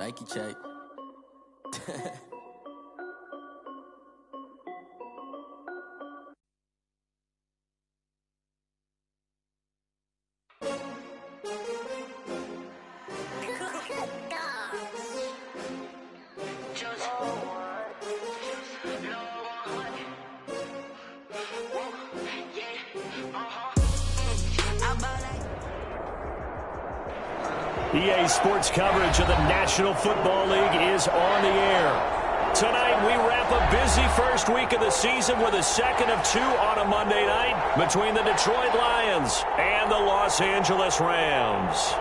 Nike check. EA Sports coverage of the National Football League is on the air. Tonight, we wrap a busy first week of the season with a second of two on a Monday night between the Detroit Lions and the Los Angeles Rams.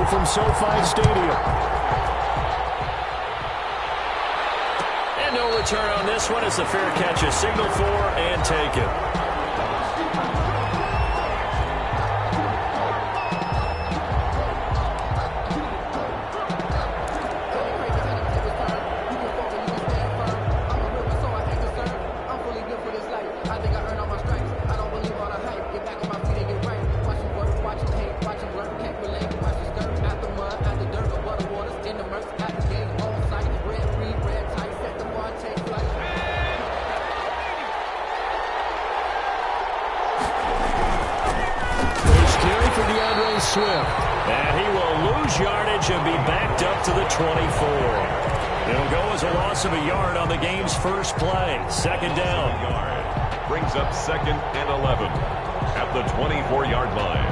From SoFi Stadium. And no return on this one as the fair catch is signaled for and taken. Swift. And he will lose yardage and be backed up to the 24. It'll go as a loss of a yard on the game's first play. Second down. Brings up 2nd and 11 at the 24-yard line.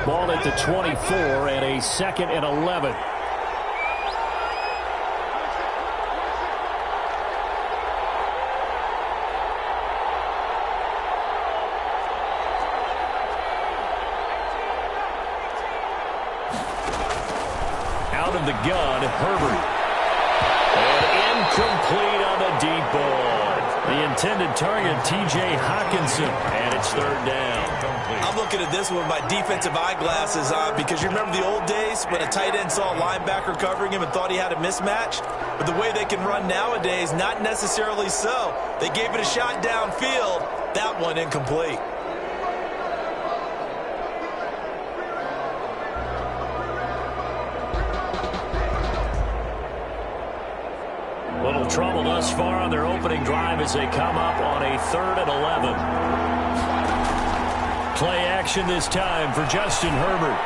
Ball at the 24 and a 2nd and 11. The gun, Herbert. And incomplete on the deep ball. The intended target, T.J. Hawkinson, and it's 3rd down. I'm looking at this with my defensive eyeglasses on because you remember the old days when a tight end saw a linebacker covering him and thought he had a mismatch? But the way they can run nowadays, not necessarily so. They gave it a shot downfield. That one incomplete. Little trouble thus far on their opening drive as they come up on a 3rd and 11. Play action this time for Justin Herbert.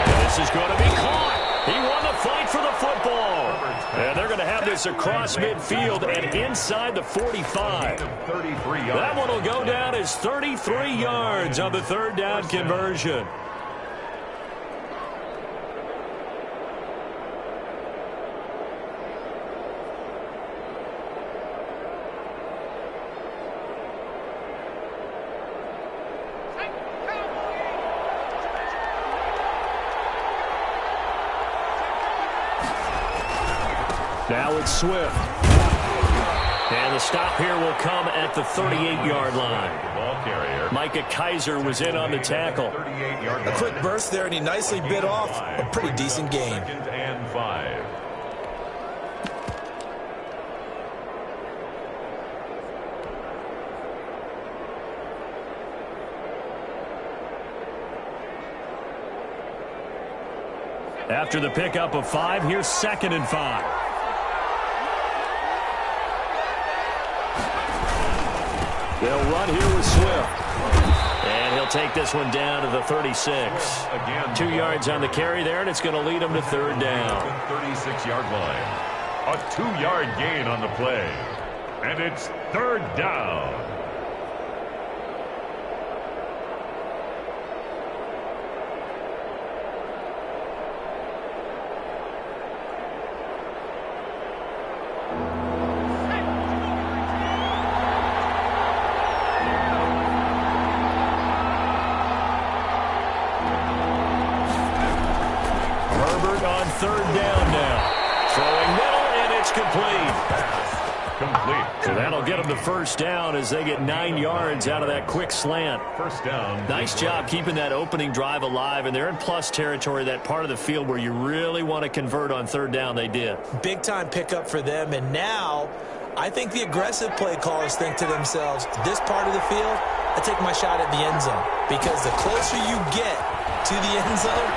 And this is going to be caught. He won the fight for the football. And they're going to have this across midfield and inside the 45. That one will go down as 33 yards on the 3rd down conversion. Now it's Swift. And the stop here will come at the 38-yard line. Ball carrier. Micah Kaiser was in on the tackle. A quick burst there, and he nicely bit off a pretty decent gain. 2nd and 5. After the pickup of 5, here's 2nd and 5. They'll run here with Swift. And he'll take this one down to the 36. Again, 2 yards on the carry there, and it's going to lead him to 3rd down. 36-yard line. A 2-yard gain on the play. And it's 3rd down. down now. Throwing middle, and it's complete. Complete. So that'll get them to first down as they get 9 yards out of that quick slant. First down. Nice job keeping that opening drive alive, and they're in plus territory, that part of the field where you really want to convert on third down. They did. Big-time pickup for them, and now I think the aggressive play callers think to themselves, this part of the field, I take my shot at the end zone, because the closer you get to the end zone,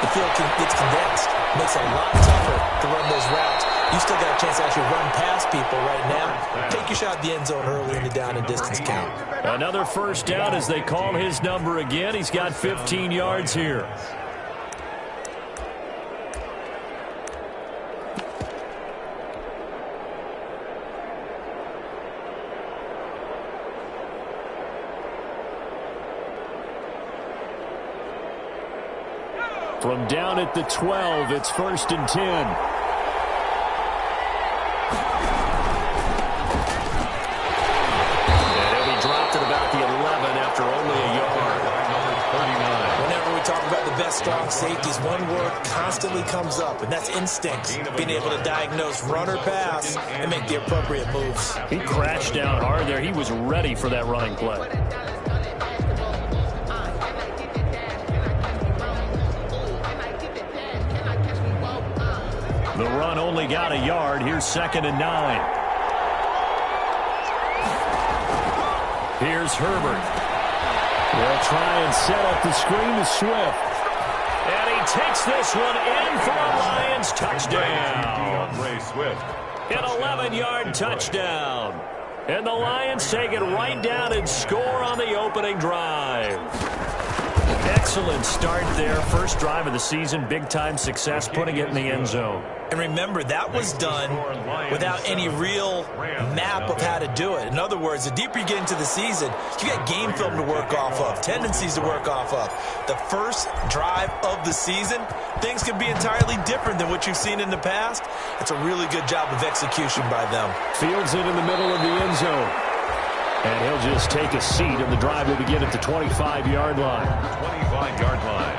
the field gets condensed. Makes it a lot tougher to run those routes. You still got a chance to actually run past people right now. Take your shot at the end zone early in the down and distance count. Another first down as they call his number again. He's got 15 yards here. From down at the 12, it's 1st and 10. Strong safeties, one word constantly comes up, and that's instinct. Being able to diagnose run or pass and make the appropriate moves. He crashed down hard there. He was ready for that running play. The run only got a yard. Here's 2nd and 9. Here's Herbert. They'll try and set up the screen to Swift. And he takes this one in for a Lions touchdown. An 11-yard touchdown. And the Lions take it right down and score on the opening drive. Excellent start there. First drive of the season. Big-time success putting it in the end zone. And remember, that was done without any real map of how to do it. In other words, the deeper you get into the season, you got game film to work off of, tendencies to work off of. The first drive of the season, things can be entirely different than what you've seen in the past. It's a really good job of execution by them. Fields it in the middle of the end zone. And he'll just take a seat, and the drive will begin at the 25-yard line. 25-yard line.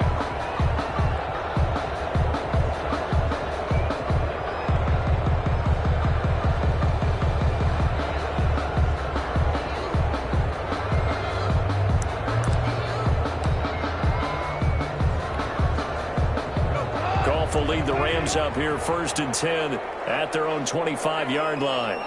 Goff will lead the Rams up here 1st and 10 at their own 25-yard line.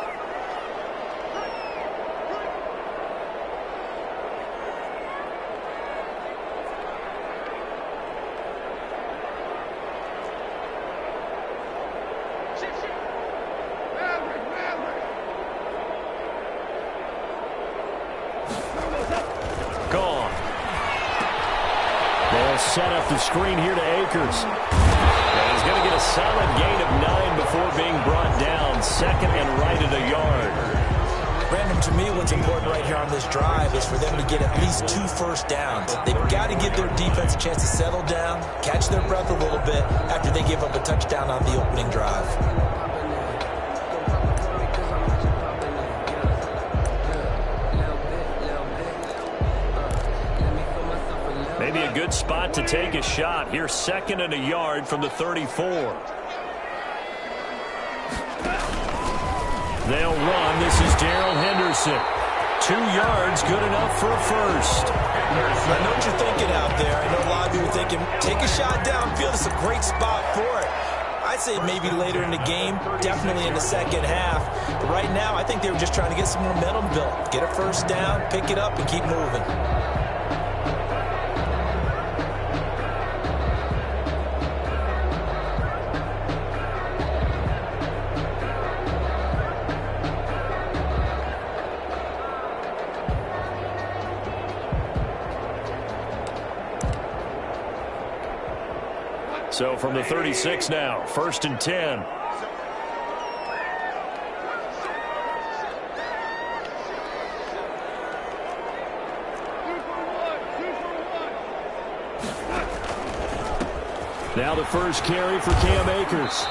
Set up the screen here to Akers. And he's going to get a solid gain of 9 before being brought down. 2nd and right at a yard. Brandon, to me, what's important right here on this drive is for them to get at least 2 first downs. They've got to give their defense a chance to settle down, catch their breath a little bit after they give up a touchdown on the opening drive. Maybe a good spot to take a shot. Here's 2nd and a yard from the 34. They'll run. This is Darrell Henderson. 2 yards, good enough for a first. I know what you're thinking out there. I know a lot of you are thinking, take a shot downfield. It's a great spot for it. I'd say maybe later in the game, definitely in the second half. But right now, I think they were just trying to get some momentum built. Get a first down, pick it up, and keep moving. So from the 36 now, 1st and 10. Now the first carry for Cam Akers.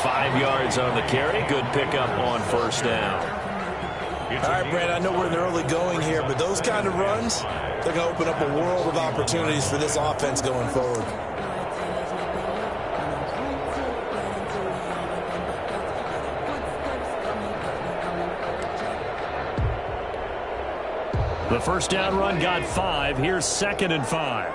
5 yards on the carry. Good pickup on first down. All right, Brad, I know we're in the early going here, but those kind of runs, they're going to open up a world of opportunities for this offense going forward. The first down run got 5. Here's 2nd and 5.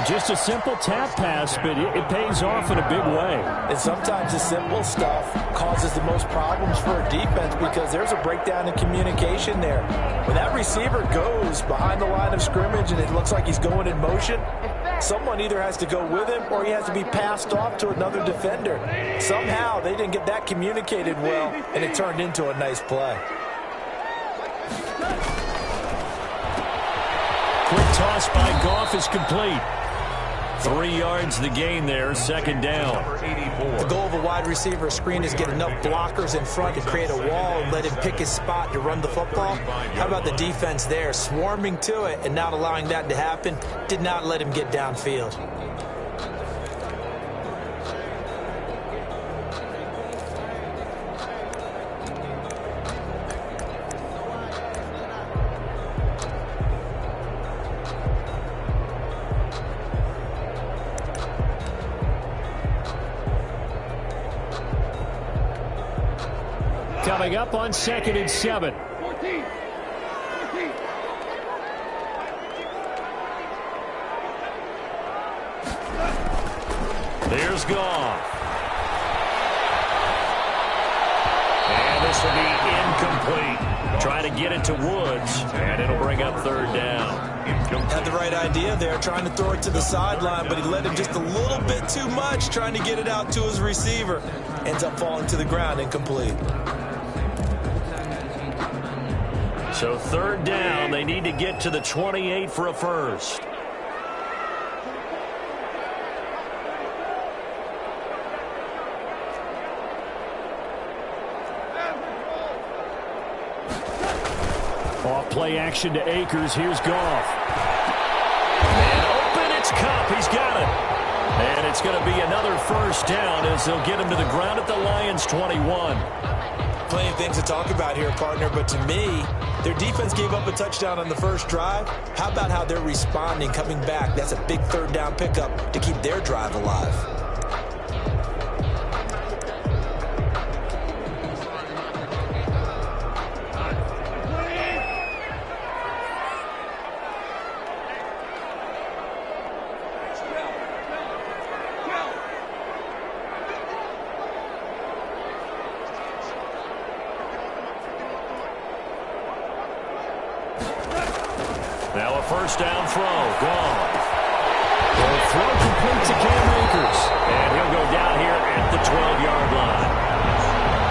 Just a simple tap pass, but it pays off in a big way. And sometimes the simple stuff causes the most problems for a defense because there's a breakdown in communication there. When that receiver goes behind the line of scrimmage and it looks like he's going in motion, someone either has to go with him or he has to be passed off to another defender. Somehow they didn't get that communicated well, and it turned into a nice play. Quick toss by Goff is complete. 3 yards the gain there, 2nd down. The goal of a wide receiver screen is get enough blockers in front to create a wall and let him pick his spot to run the football. How about the defense there, swarming to it and not allowing that to happen? Did not let him get downfield. Coming up on 2nd and 7. There's Goff. And this will be incomplete. Try to get it to Woods, and it'll bring up 3rd down. Had the right idea there, trying to throw it to the sideline, but he led him just a little bit too much, trying to get it out to his receiver. Ends up falling to the ground, incomplete. So 3rd down, they need to get to the 28 for a first. Off play action to Akers. Here's Goff. And open, it's Kupp. He's got it. And it's going to be another first down as they'll get him to the ground at the Lions' 21. Plenty of things to talk about here, partner, but to me, their defense gave up a touchdown on the first drive. How about how they're responding, coming back? That's a big 3rd down pickup to keep their drive alive. Now a first down throw. Gone. The throw complete to Cam Akers. And he'll go down here at the 12-yard line.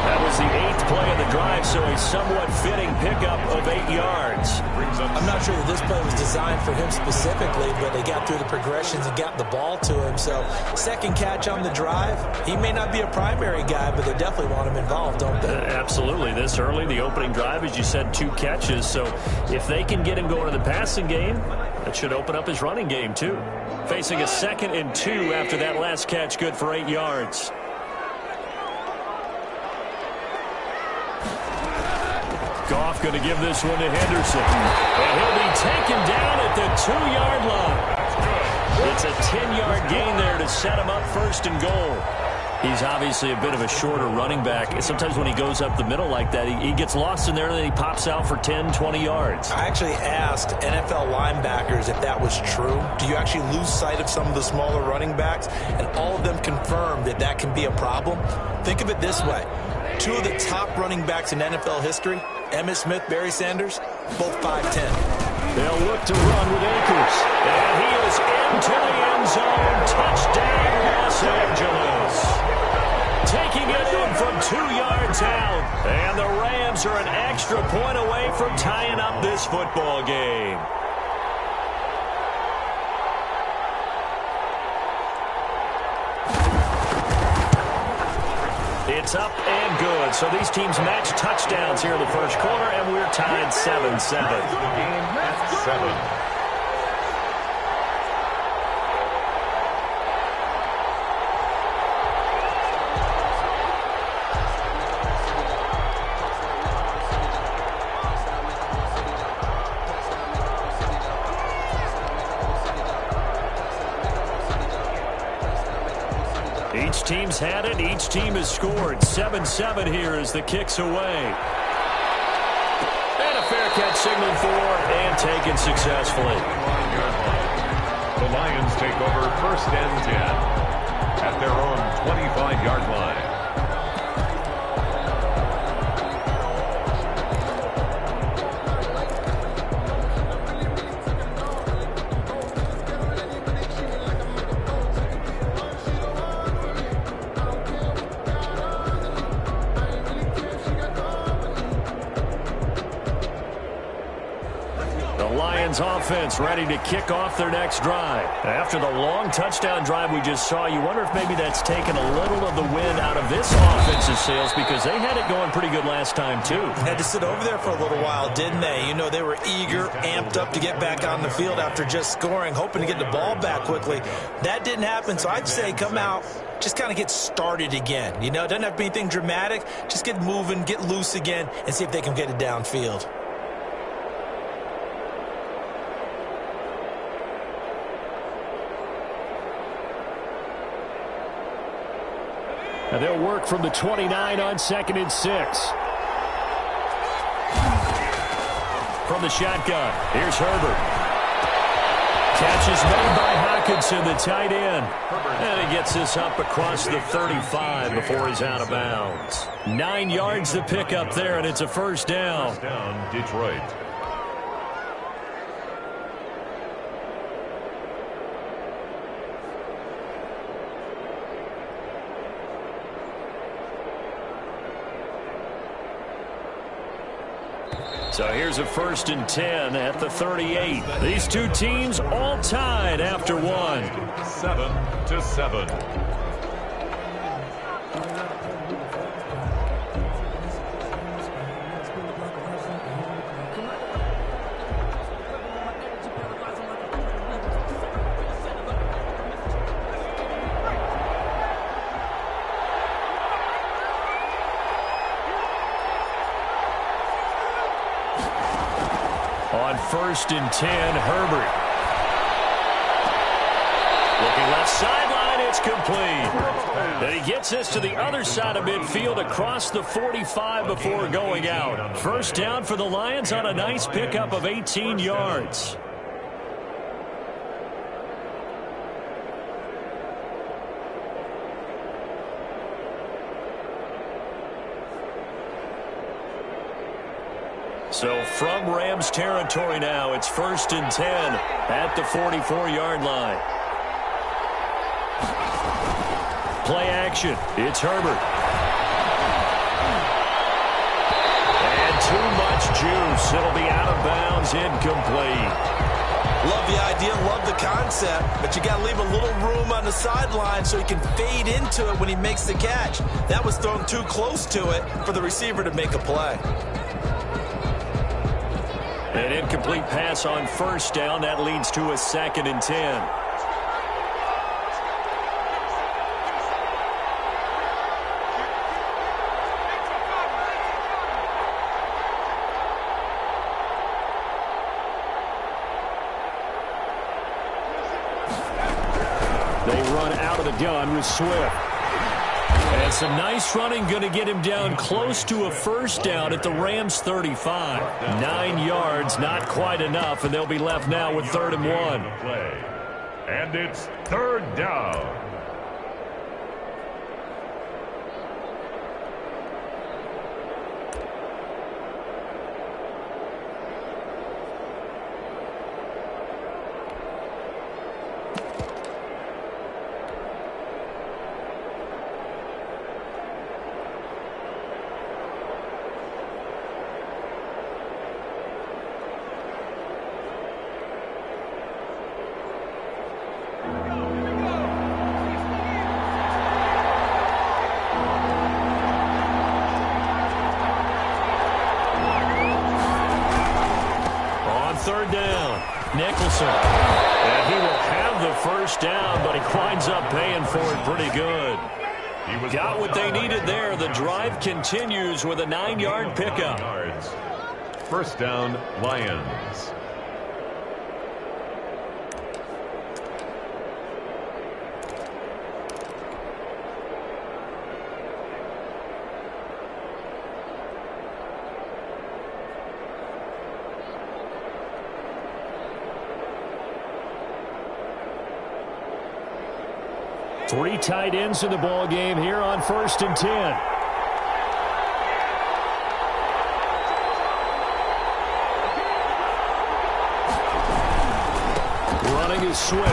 That was the 8th play of the drive, so a somewhat fitting pickup of 8 yards. I'm not sure that this play was designed for him specifically, but they got through the progressions and got the ball to him. So 2nd catch on the drive. He may not be a primary guy, but they definitely want him involved, don't they? Absolutely. This early, the opening drive, as you said, 2 catches. So if they can get him going in the passing game, that should open up his running game too. Facing a 2nd and 2 after that last catch, good for 8 yards. Goff going to give this one to Henderson. And he'll be taken down at the 2-yard line. It's a 10-yard gain there to set him up 1st and goal. He's obviously a bit of a shorter running back. And sometimes when he goes up the middle like that, he gets lost in there and then he pops out for 10, 20 yards. I actually asked NFL linebackers if that was true. Do you actually lose sight of some of the smaller running backs? And all of them confirmed that that can be a problem. Think of it this way. 2 of the top running backs in NFL history, Emmitt Smith, Barry Sanders, both 5'10". They'll look to run with Akers. And he is into the end zone. Touchdown, Los Angeles. Taking it in from 2 yards out. And the Rams are an extra point away from tying up this football game. It's up and good. So these teams match touchdowns here in the first quarter, and we're tied 7-7. Game at 7. teams had it. Each team has scored. 7-7 here as the kick's away. And a fair catch signaled for and taken successfully. The Lions take over 1st and 10 at their own 25-yard line. Offense ready to kick off their next drive. After the long touchdown drive we just saw, you wonder if maybe that's taken a little of the wind out of this offense's sails, because they had it going pretty good last time too. Had to sit over there for a little while, didn't they? You know, they were eager, amped up to get back on the field after just scoring, hoping to get the ball back quickly. That didn't happen, so I'd say come out, just kind of get started again. You know, it doesn't have to be anything dramatic. Just get moving, get loose again, and see if they can get it downfield. And they'll work from the 29 on 2nd and 6. From the shotgun, here's Herbert. Catch is made by Hockenson, the tight end. And he gets this up across the 35 before he's out of bounds. 9 yards to pick up there, and it's a first down. First down, Detroit. So here's a 1st and 10 at the 38. These two teams all tied after one. 7-7. On 1st and 10, Herbert. Looking left sideline, it's complete. And he gets this to the other side of midfield across the 45 before going out. First down for the Lions on a nice pickup of 18 yards. So from Rams territory now, it's 1st and 10 at the 44-yard line. Play action. It's Herbert. And too much juice. It'll be out of bounds, incomplete. Love the idea, love the concept, but you got to leave a little room on the sideline so he can fade into it when he makes the catch. That was thrown too close to it for the receiver to make a play. An incomplete pass on first down. That leads to a 2nd and 10. They run out of the gun with Swift. And some nice running, going to get him down close to a first down at the Rams 35. 9 yards, not quite enough, and they'll be left now with 3rd and 1. And it's 3rd down. Nicholson. And he will have the first down, but he winds up paying for it pretty good. Got what they needed there. The drive continues with a 9-yard pickup. First down, Lions. Three tight ends in the ball game here on 1st and 10. Running is Swift.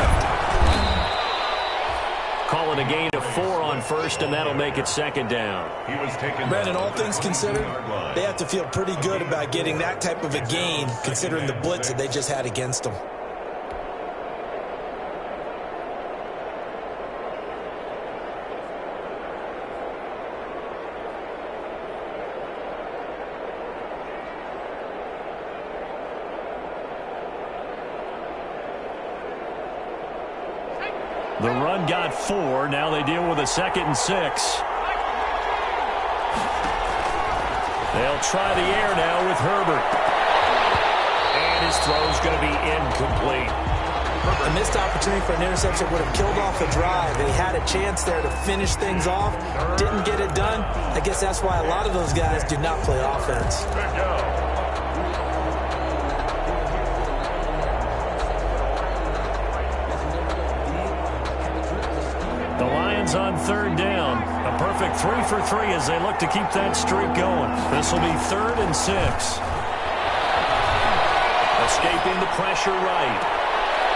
Calling a gain of 4 on 1st, and that'll make it 2nd down. Brandon, all things considered, they have to feel pretty good about getting that type of a gain, considering the blitz that they just had against them. The run got 4. Now they deal with a 2nd and 6. They'll try the air now with Herbert. And his throw's going to be incomplete. A missed opportunity for an interception would have killed off a drive. They had a chance there to finish things off. Didn't get it done. I guess that's why a lot of those guys do not play offense. On 3rd down. A perfect 3 for 3 as they look to keep that streak going. This will be 3rd and 6. Escaping the pressure right.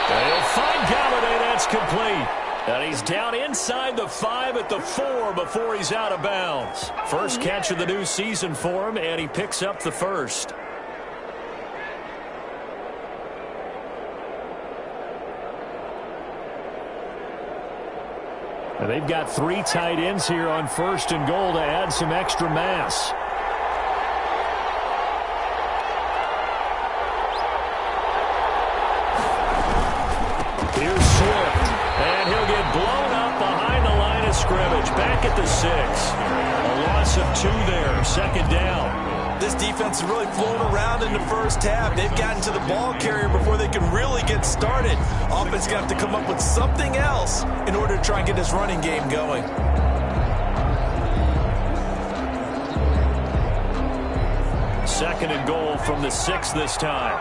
They'll find Galladay. That's complete. And he's down inside the 5 at the 4 before he's out of bounds. First catch of the new season for him, and he picks up the first. And they've got 3 tight ends here on 1st and goal to add some extra mass. Here's Swift. And he'll get blown up behind the line of scrimmage. Back at the 6. A loss of 2 there. 2nd down. This defense has really flown around in the first half. They've gotten to the ball carrier before they can really get started. Offense going to have to come up with something else in order to try and get this running game going. Second and goal from the 6 this time.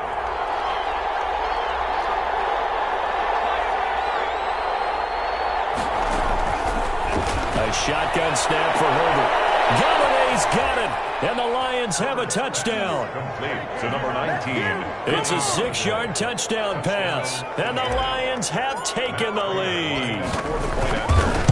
A shotgun snap for Herbert. Galladay's got it, and the Lions have a touchdown. Complete to number 19. It's a 6-yard touchdown pass, and the Lions have taken the lead.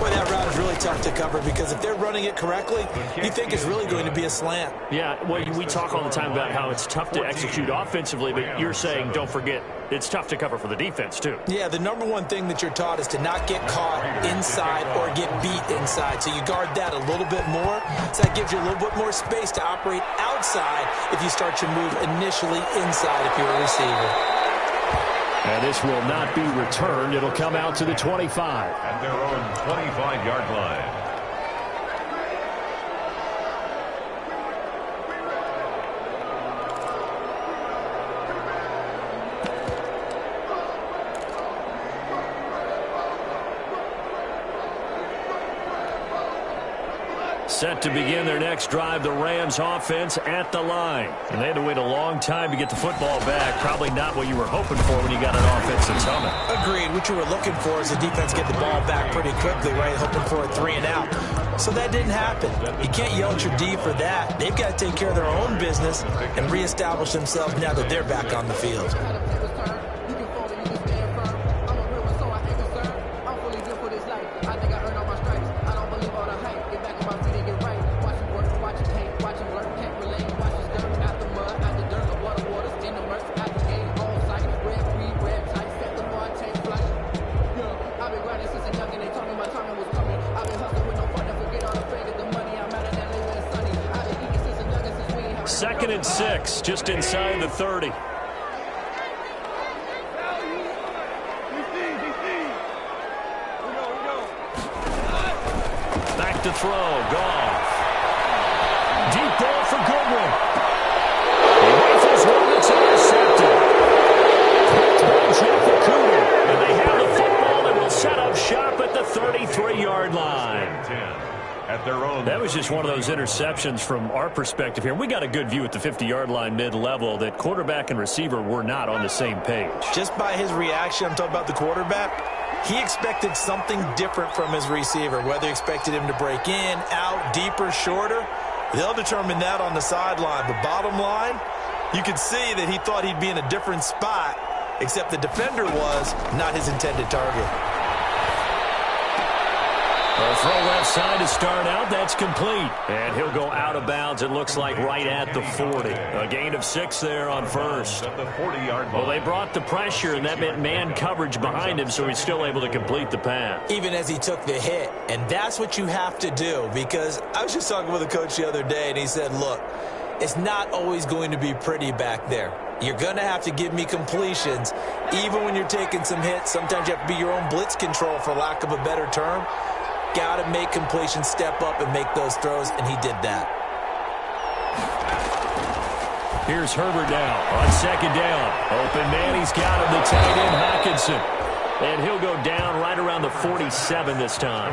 Boy, that route is really tough to cover because if they're running it correctly, you think it's really going to be a slant. Yeah, well, we talk all the time about how it's tough to execute offensively, but you're saying, don't forget, it's tough to cover for the defense, too. Yeah, the number one thing that you're taught is to not get caught inside or get beat inside. So you guard that a little bit more. So that gives you a little bit more space to operate outside if you start your move initially inside if you're a receiver. And this will not be returned. It'll come out to the 25. At their own 25-yard line. Set to begin their next drive, the Rams offense at the line. And they had to wait a long time to get the football back. Probably not what you were hoping for when you got an offense that's humming. Agreed. What you were looking for is the defense get the ball back pretty quickly, right? Hoping for a 3 and out. So that didn't happen. You can't yell at your D for that. They've got to take care of their own business and reestablish themselves now that they're back on the field. Second and 6, just inside the 30. Back to throw, Goff. Deep ball for Goodwin. He rifles one that's intercepted. And they have the football and will set up shop at the 33-yard line. At their own. That was just one of those interceptions from our perspective here. We got a good view at the 50-yard line mid-level that quarterback and receiver were not on the same page. Just by his reaction, I'm talking about the quarterback, He expected something different from his receiver, whether he expected him to break in, out, deeper, shorter. They'll determine that on the sideline. But bottom line, you could see that he thought he'd be in a different spot, except the defender was not his intended target. A throw left side to start out. That's complete. And he'll go out of bounds, it looks like, right at the 40. A gain of 6 there on first. At the 40-yard line. Well, they brought the pressure, and that meant man coverage behind him, so he's still able to complete the pass. Even as he took the hit. And that's what you have to do, because I was just talking with a coach the other day, and he said, look, it's not always going to be pretty back there. You're going to have to give me completions. Even when you're taking some hits, sometimes you have to be your own blitz control, for lack of a better term. Got to make completions, step up, and make those throws, and he did that. Here's Herbert now on second down. Open man, he's got him, the tight end, Hockenson. And he'll go down right around the 47 this time.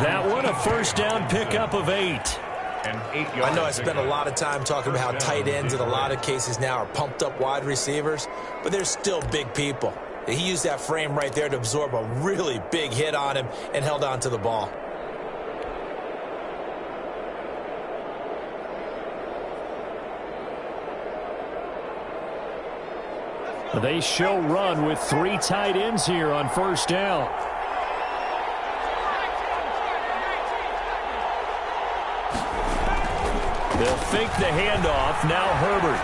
That one, a first down pickup of 8. I know I spent a lot of time talking about how tight ends in a lot of cases now are pumped up wide receivers, but they're still big people. He used that frame right there to absorb a really big hit on him and held on to the ball. They show run with 3 tight ends here on first down. They'll fake the handoff. Now Herbert.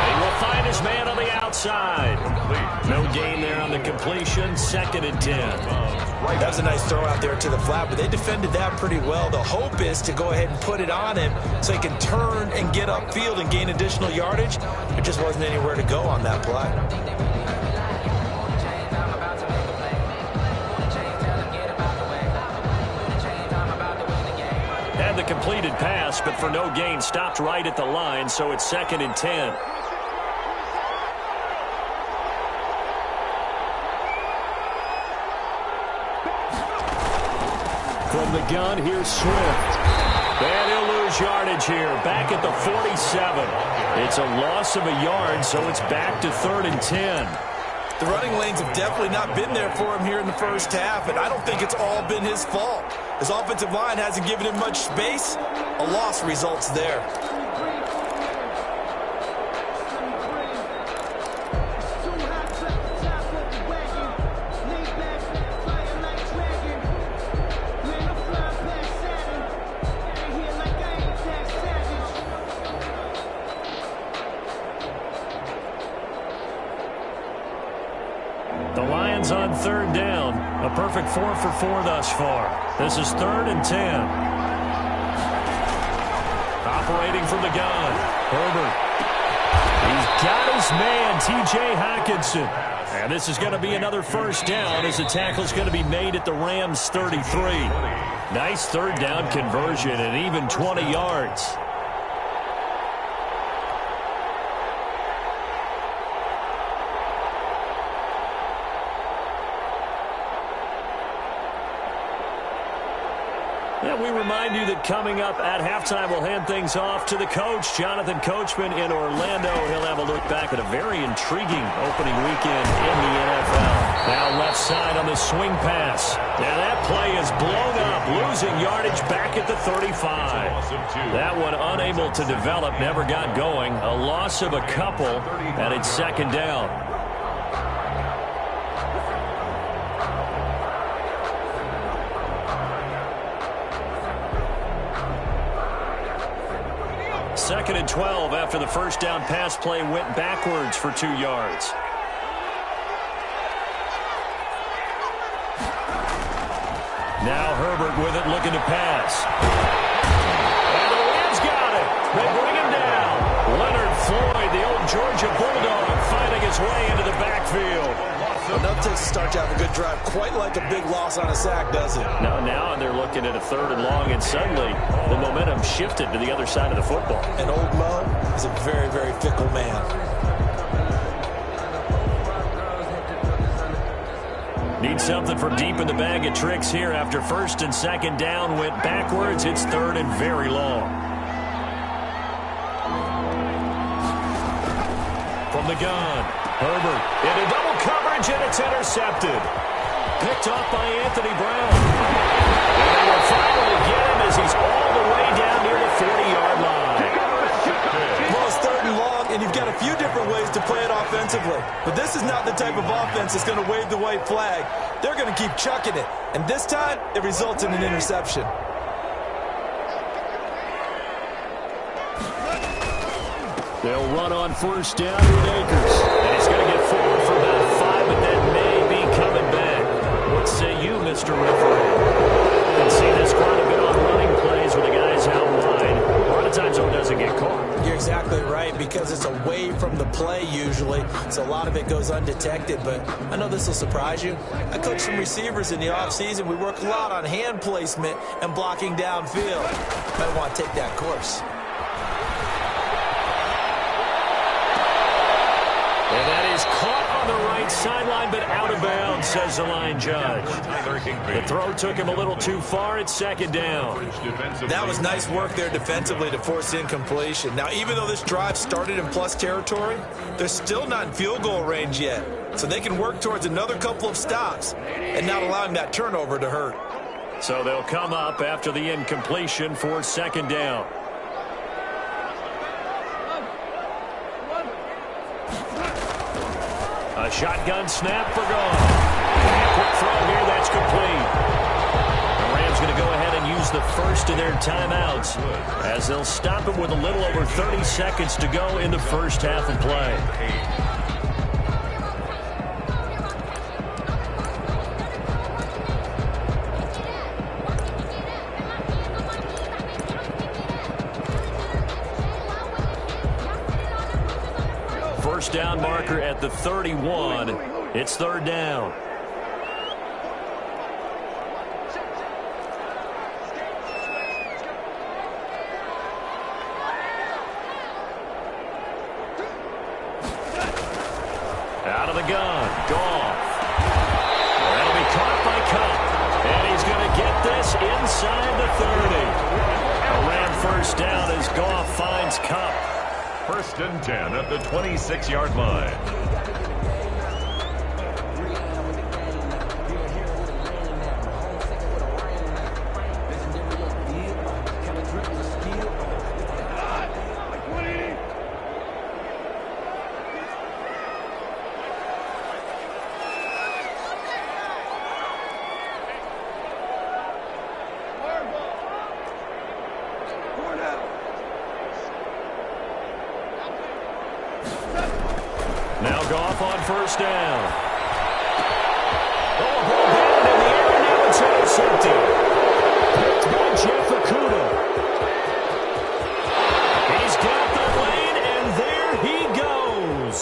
He will find his man on the outside. No gain there on the completion. 2nd and 10. That was a nice throw out there to the flat, but they defended that pretty well. The hope is to go ahead and put it on him so he can turn and get upfield and gain additional yardage. There just wasn't anywhere to go on that play. Had the completed pass, but for no gain, stopped right at the line, so it's 2nd and 10. From the gun, here's Swift. And he'll lose yardage here, back at the 47. It's a loss of a yard, so it's back to 3rd and 10. The running lanes have definitely not been there for him here in the first half, and I don't think it's all been his fault. His offensive line hasn't given him much space. A loss results there. The Lions on 3rd down. A perfect 4 for 4 thus far. This is 3rd and 10. Operating from the gun. Herbert. He's got his man, T.J. Hockenson. And this is going to be another first down as the tackle's going to be made at the Rams' 33. Nice 3rd down conversion and even 20 yards. And we remind you that coming up at halftime, we'll hand things off to the coach, Jonathan Coachman in Orlando. He'll have a look back at a very intriguing opening weekend in the NFL. Now left side on the swing pass. Now that play is blown up, losing yardage back at the 35. That one unable to develop, never got going. A loss of a couple, and it's 2nd down. Second and 12 after the first down pass play went backwards for 2 yards. Now Herbert with it, looking to pass. And the Rams got it. They bring him down. Leonard Floyd, the old Georgia Bulldog, finding his way into the backfield. Enough to start to have a good drive, quite like a big loss on a sack, does it? No, now they're looking at a 3rd and long, and suddenly the momentum shifted to the other side of the football. And old Mo is a very, very fickle man. Need something from deep in the bag of tricks here after 1st and 2nd down went backwards. It's 3rd and very long. From From the gun, Herbert into double coverage, and it's intercepted. Picked off by Anthony Brown. And they will finally get him as he's all the way down near the 40-yard line. Well, it's 3rd and long, and you've got a few different ways to play it offensively. But this is not the type of offense that's going to wave the white flag. They're going to keep chucking it. And this time, it results in an interception. They'll run on 1st down with Akers. And he's going to get forward for about 5, but that may be coming back. What say you, Mr. Referee? I've seen this quite a bit on running plays where the guy's out wide. A lot of times it doesn't get caught. You're exactly right, because it's away from the play usually, so a lot of it goes undetected. But I know this will surprise you. I coach some receivers in the offseason. We work a lot on hand placement and blocking downfield. Might want to take that course. And that is caught on the right sideline, but out of bounds, says the line judge. The throw took him a little too far. It's 2nd down. That was nice work there defensively to force incompletion. Now, even though this drive started in plus territory, they're still not in field goal range yet. So they can work towards another couple of stops and not allowing that turnover to hurt. So they'll come up after the incompletion for 2nd down. A shotgun snap for Goff. Quick throw here, that's complete. The Rams going to go ahead and use the first of their timeouts as they'll stop it with a little over 30 seconds to go in the first half of play. First down marker at the 31. It's 3rd down. Out of the gun, Goff. That'll be caught by Cup. And he's going to get this inside the 30. A Ram first down as Goff finds Cup. 1st and 10 at the 26-yard line. Now Goff on 1st down. Oh, ball down in the air, and now it's intercepted. Picked by Jeff Okudah. He's got the lane, and there he goes.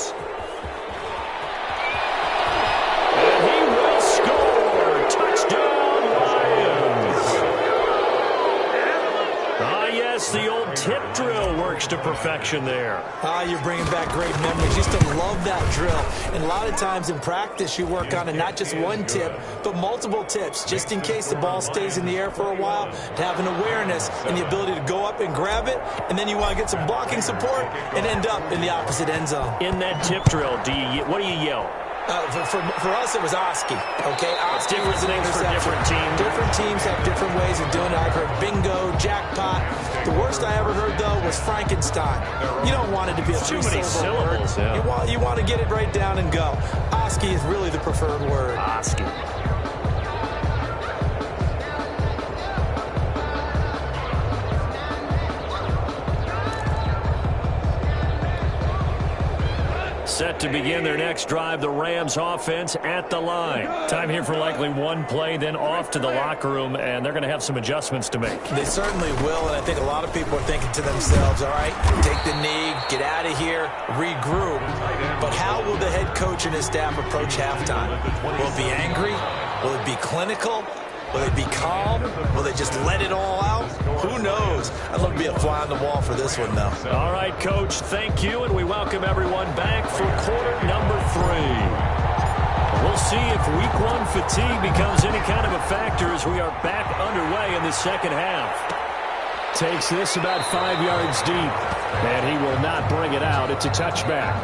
And he will score. Touchdown, Lions. Ah, yes, the old tip drill works to perfection there. You're bringing back great memories. Used to love that drill. And a lot of times in practice, you work on it, not just one tip, but multiple tips, just in case the ball stays in the air for a while, to have an awareness and the ability to go up and grab it, and then you want to get some blocking support and end up in the opposite end zone. In that tip drill, what do you yell? For us, it was Oski. Okay, Oski was an interception. Different teams. Different teams have different ways of doing it. I've heard bingo, jackpot. The worst I ever heard, though, was Frankenstein. You don't want it to be a too many syllables. Word. Yeah. You want to get it right down and go. Oski is really the preferred word. Oski. Set to begin their next drive, the Rams offense at the line. Time here for likely one play, then off to the locker room, and they're going to have some adjustments to make. They certainly will, and I think a lot of people are thinking to themselves, all right, take the knee, get out of here, regroup. But how will the head coach and his staff approach halftime? Will it be angry? Will it be clinical? Will they be calm? Will they just let it all out? Who knows? I'd love to be a fly on the wall for this one, though. All right, Coach, thank you, and we welcome everyone back for quarter number 3. We'll see if week 1 fatigue becomes any kind of a factor as we are back underway in the second half. Takes this about 5 yards deep, and he will not bring it out. It's a touchback.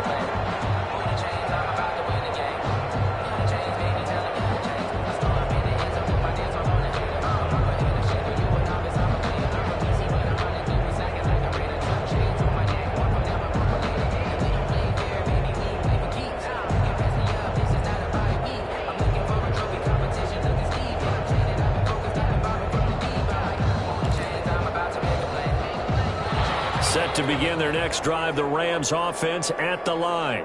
Set to begin their next drive, the Rams offense at the line.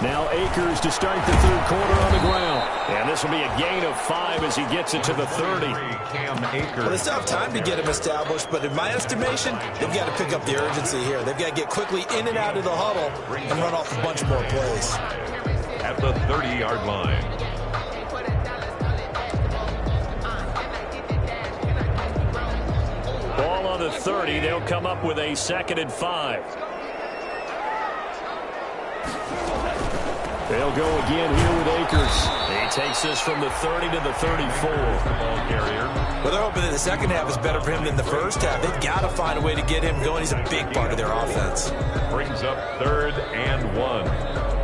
Now Akers to start the third quarter on the ground. And this will be a gain of 5 as he gets it to the 30. Well, they still have time to get him established, but in my estimation, they've got to pick up the urgency here. They've got to get quickly in and out of the huddle and run off a bunch more plays. At the 30-yard line. Ball on the 30. They'll come up with a 2nd and 5. They'll go again here with Akers. He takes this from the 30 to the 34. Ball carrier. Well, they're hoping that the second half is better for him than the first half. They've got to find a way to get him going. He's a big part of their offense. Brings up 3rd and 1.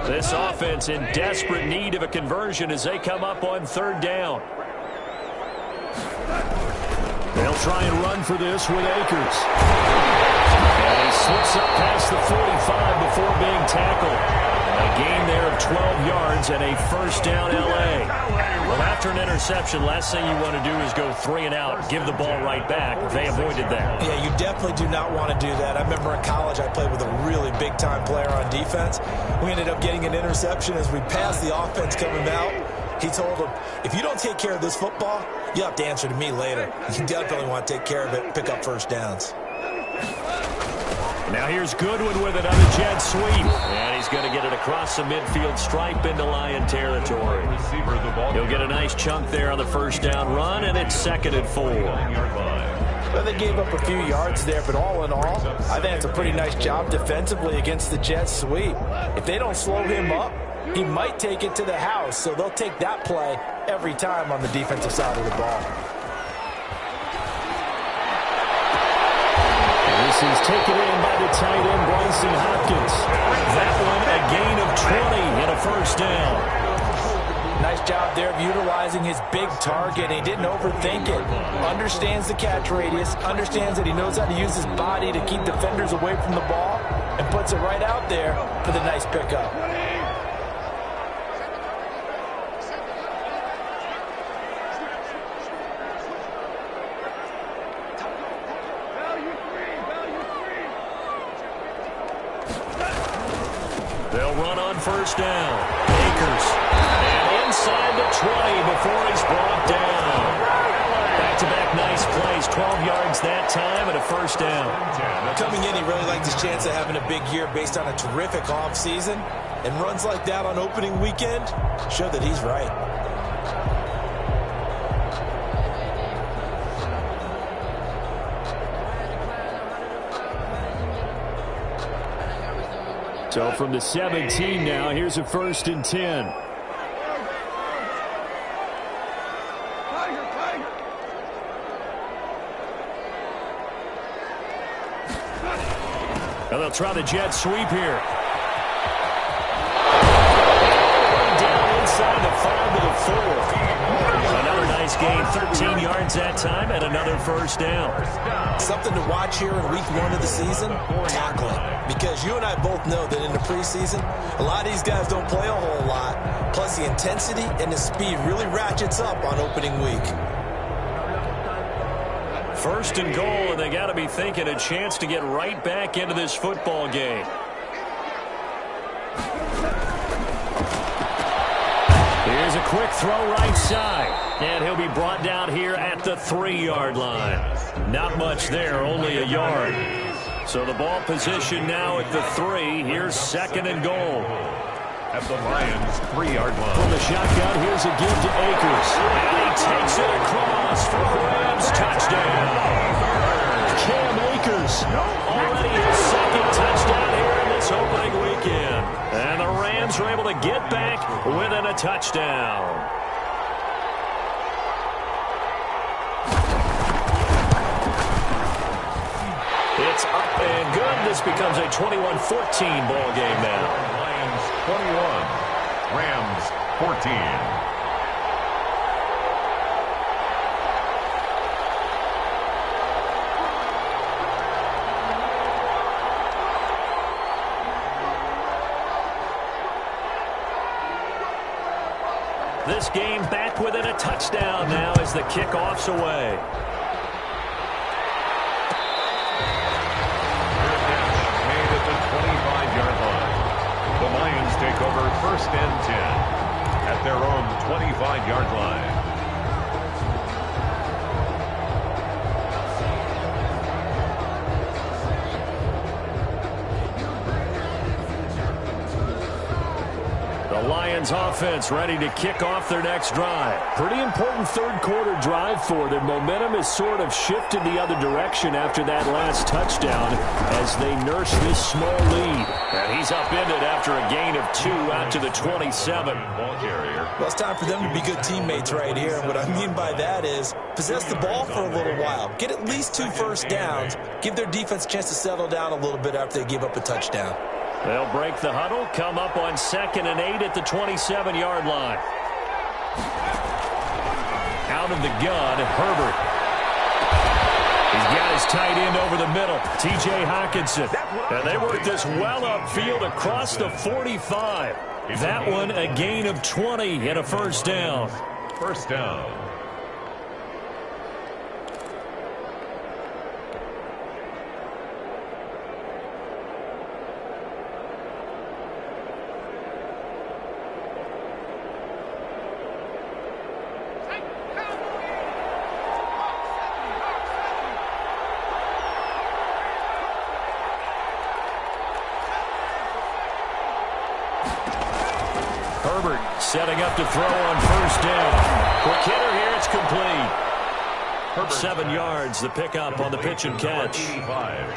This offense in desperate need of a conversion as they come up on 3rd down. They'll try and run for this with Akers. And he slips up past the 45 before being tackled. A gain there of 12 yards and a 1st down L.A. Well, after an interception, last thing you want to do is go 3 and out, give the ball right back. They avoided that. Yeah, you definitely do not want to do that. I remember in college I played with a really big-time player on defense. We ended up getting an interception as we passed the offense coming out. He told him, if you don't take care of this football, you'll have to answer to me later. You definitely want to take care of it and pick up 1st downs. Now here's Goodwin with another jet sweep. And he's going to get it across the midfield stripe into Lion territory. He'll get a nice chunk there on the 1st down run, and it's 2nd and 4. Well, they gave up a few yards there, but all in all, I think it's a pretty nice job defensively against the jet sweep. If they don't slow him up, he might take it to the house, so they'll take that play every time on the defensive side of the ball. This is taken in by the tight end, Bryson Hopkins. That one a gain of 20 and a 1st down. Nice job there of utilizing his big target. He didn't overthink it. Understands the catch radius, understands that he knows how to use his body to keep defenders away from the ball, and puts it right out there for the nice pickup. They'll run on 1st down. Akers. And inside the 20 before he's brought down. Back-to-back nice plays. 12 yards that time and a 1st down. Coming in, he really liked his chance of having a big year based on a terrific offseason. And runs like that on opening weekend show that he's right. So from the 17 now, here's a 1st and 10. And they'll try the jet sweep here. Down inside the 5 to the 4. Another nice gain, 13 yards that time, and another 1st down. Something to watch here in week 1 of the season, tackling. Because you and I both know that in the preseason, a lot of these guys don't play a whole lot. Plus, the intensity and the speed really ratchets up on opening week. 1st and goal, and they got to be thinking a chance to get right back into this football game. Here's a quick throw right side, and he'll be brought down here at the 3-yard line. Not much there, only a yard. So the ball position now at the 3. Here's 2nd and goal. At the Lions' 3-yard line. From the shotgun, here's a give to Akers. And he takes it across for a Rams touchdown. Cam Akers, already his 2nd touchdown here in this opening weekend. And the Rams were able to get back within a touchdown. It's up and good. This becomes a 21-14 ball game now. Lions 21, Rams 14. This game back within a touchdown now as the kickoff's away. Made at the 25-yard line. The Lions take over 1st and 10 at their own 25-yard line. The Lions offense ready to kick off their next drive. Pretty important third quarter drive for them. Momentum has sort of shifted the other direction after that last touchdown as they nurse this small lead. And he's upended after a gain of 2 out to the 27. Well, it's time for them to be good teammates right here. And what I mean by that is possess the ball for a little while. Get at least 2 first downs. Give their defense a chance to settle down a little bit after they give up a touchdown. They'll break the huddle, come up on 2nd and 8 at the 27-yard line. Out of the gun, Herbert. He's got his tight end over the middle, T.J. Hockenson. And they work this well upfield across the 45. That one a gain of 20 and a first down. First down. Herbert setting up to throw on first down. Quick hitter here, it's complete. 7 yards, the pickup on the pitch and catch. 85.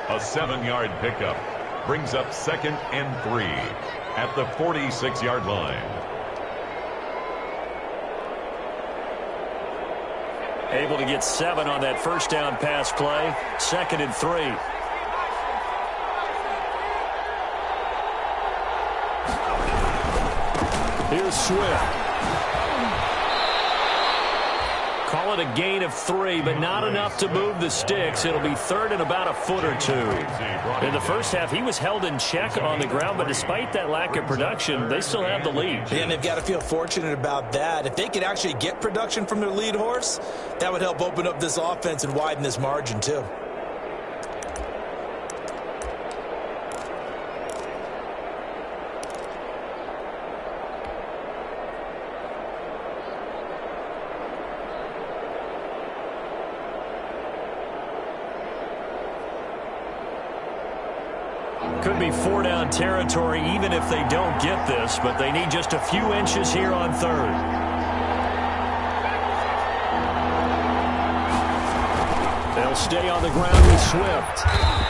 A 7-yard pickup brings up 2nd and 3 at the 46-yard line. Able to get 7 on that first down pass play. 2nd and 3. Here's Swift. Call it a gain of 3, but not enough to move the sticks. It'll be 3rd and about a foot or 2. In the first half, he was held in check on the ground, but despite that lack of production, they still have the lead. Yeah, and they've got to feel fortunate about that. If they could actually get production from their lead horse, that would help open up this offense and widen this margin, too. Could be 4-down territory even if they don't get this, but they need just a few inches here on 3rd. They'll stay on the ground with Swift.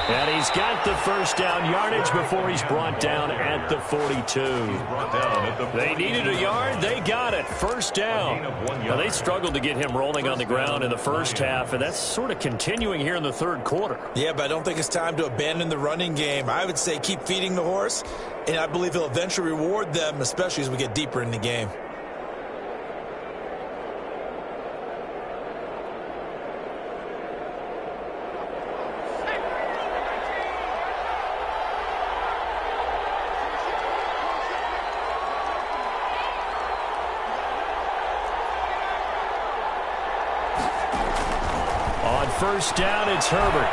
And he's got the first down yardage before he's brought down at the 42. They needed a yard. They got it. First down. Now, they struggled to get him rolling on the ground in the first half, and that's sort of continuing here in the third quarter. Yeah, but I don't think it's time to abandon the running game. I would say keep feeding the horse, and I believe he'll eventually reward them, especially as we get deeper in the game. First down, it's Herbert.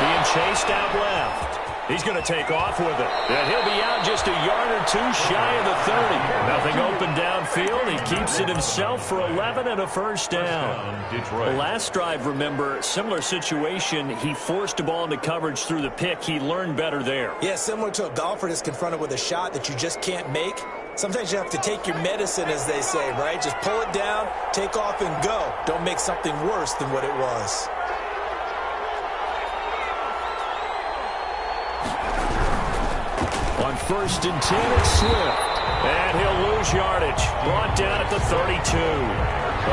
Being chased out left. He's going to take off with it. And he'll be out just a yard or 2 shy of the 30. Nothing open downfield. He keeps it himself for 11 and a first down. The last drive, remember, similar situation. He forced a ball into coverage through the pick. He learned better there. Yeah, similar to a golfer that's confronted with a shot that you just can't make. Sometimes you have to take your medicine, as they say, right? Just pull it down, take off, and go. Don't make something worse than what it was. On 1st and 10, it's Swift. And he'll lose yardage. Brought down at the 32.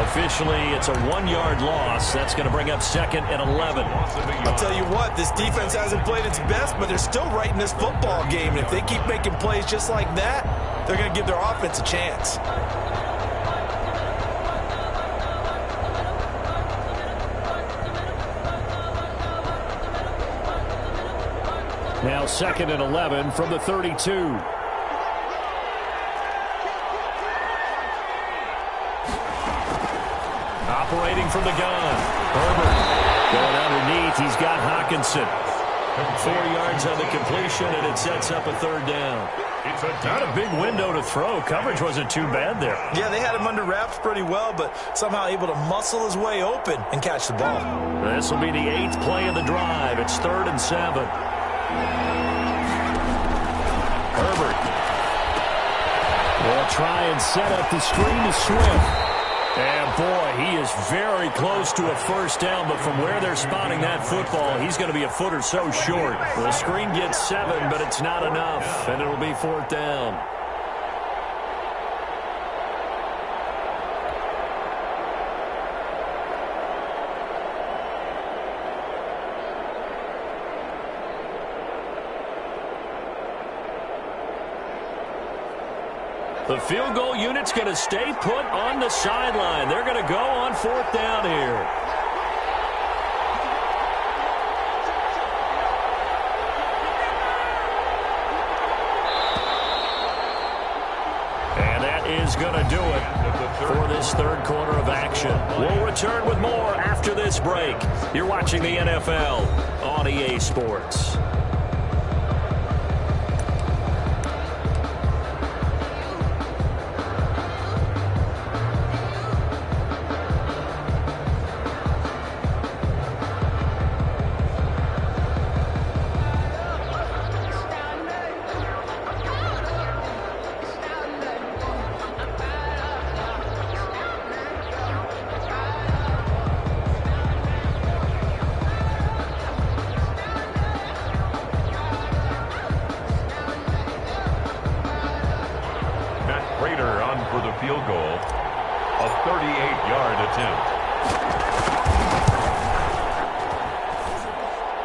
Officially, it's a 1-yard loss. That's going to bring up 2nd and 11. I'll tell you what, this defense hasn't played its best, but they're still right in this football game. And if they keep making plays just like that, they're going to give their offense a chance. Now 2nd and 11 from the 32. operating from the gun. Herbert going underneath. He's got Hawkinson. 4 yards on the completion, and it sets up a third down. It's not a big window to throw. Coverage wasn't too bad there. Yeah, they had him under wraps pretty well, but somehow able to muscle his way open and catch the ball. This will be the 8th play of the drive. It's 3rd and 7. Herbert will try and set up the screen to Swift. And, boy, he is very close to a first down, but from where they're spotting that football, he's going to be a foot or so short. The screen gets 7, but it's not enough, and it'll be 4th down. The field goal unit's going to stay put on the sideline. They're going to go on 4th down here. And that is going to do it for this third quarter of action. We'll return with more after this break. You're watching the NFL on EA Sports. For the field goal, a 38-yard attempt.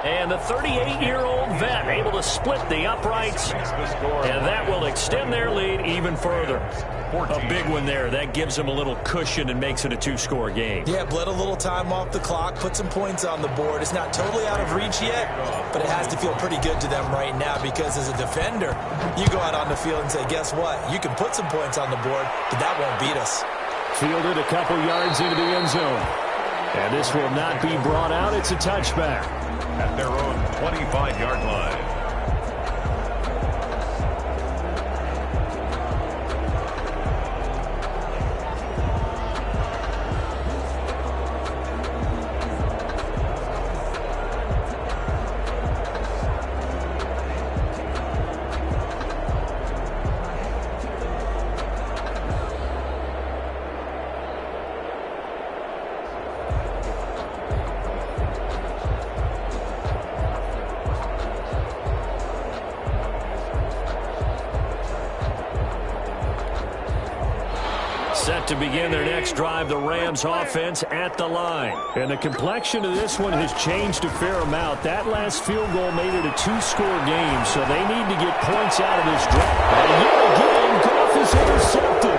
And the 38-year-old vet able to split the uprights, and that will extend their lead even further. A big one there. That gives them a little cushion and makes it a 2-score game. Yeah, bled a little time off the clock, put some points on the board. It's not totally out of reach yet, but it has to feel pretty good to them right now because as a defender, you go out on the field and say, guess what? You can put some points on the board, but that won't beat us. Fielded a couple yards into the end zone. And this will not be brought out. It's a touchback. At their own 25-yard line. Set to begin their next drive, the Rams offense at the line. And the complexion of this one has changed a fair amount. That last field goal made it a 2-score game, so they need to get points out of this drive. And yet again, Goff is intercepted.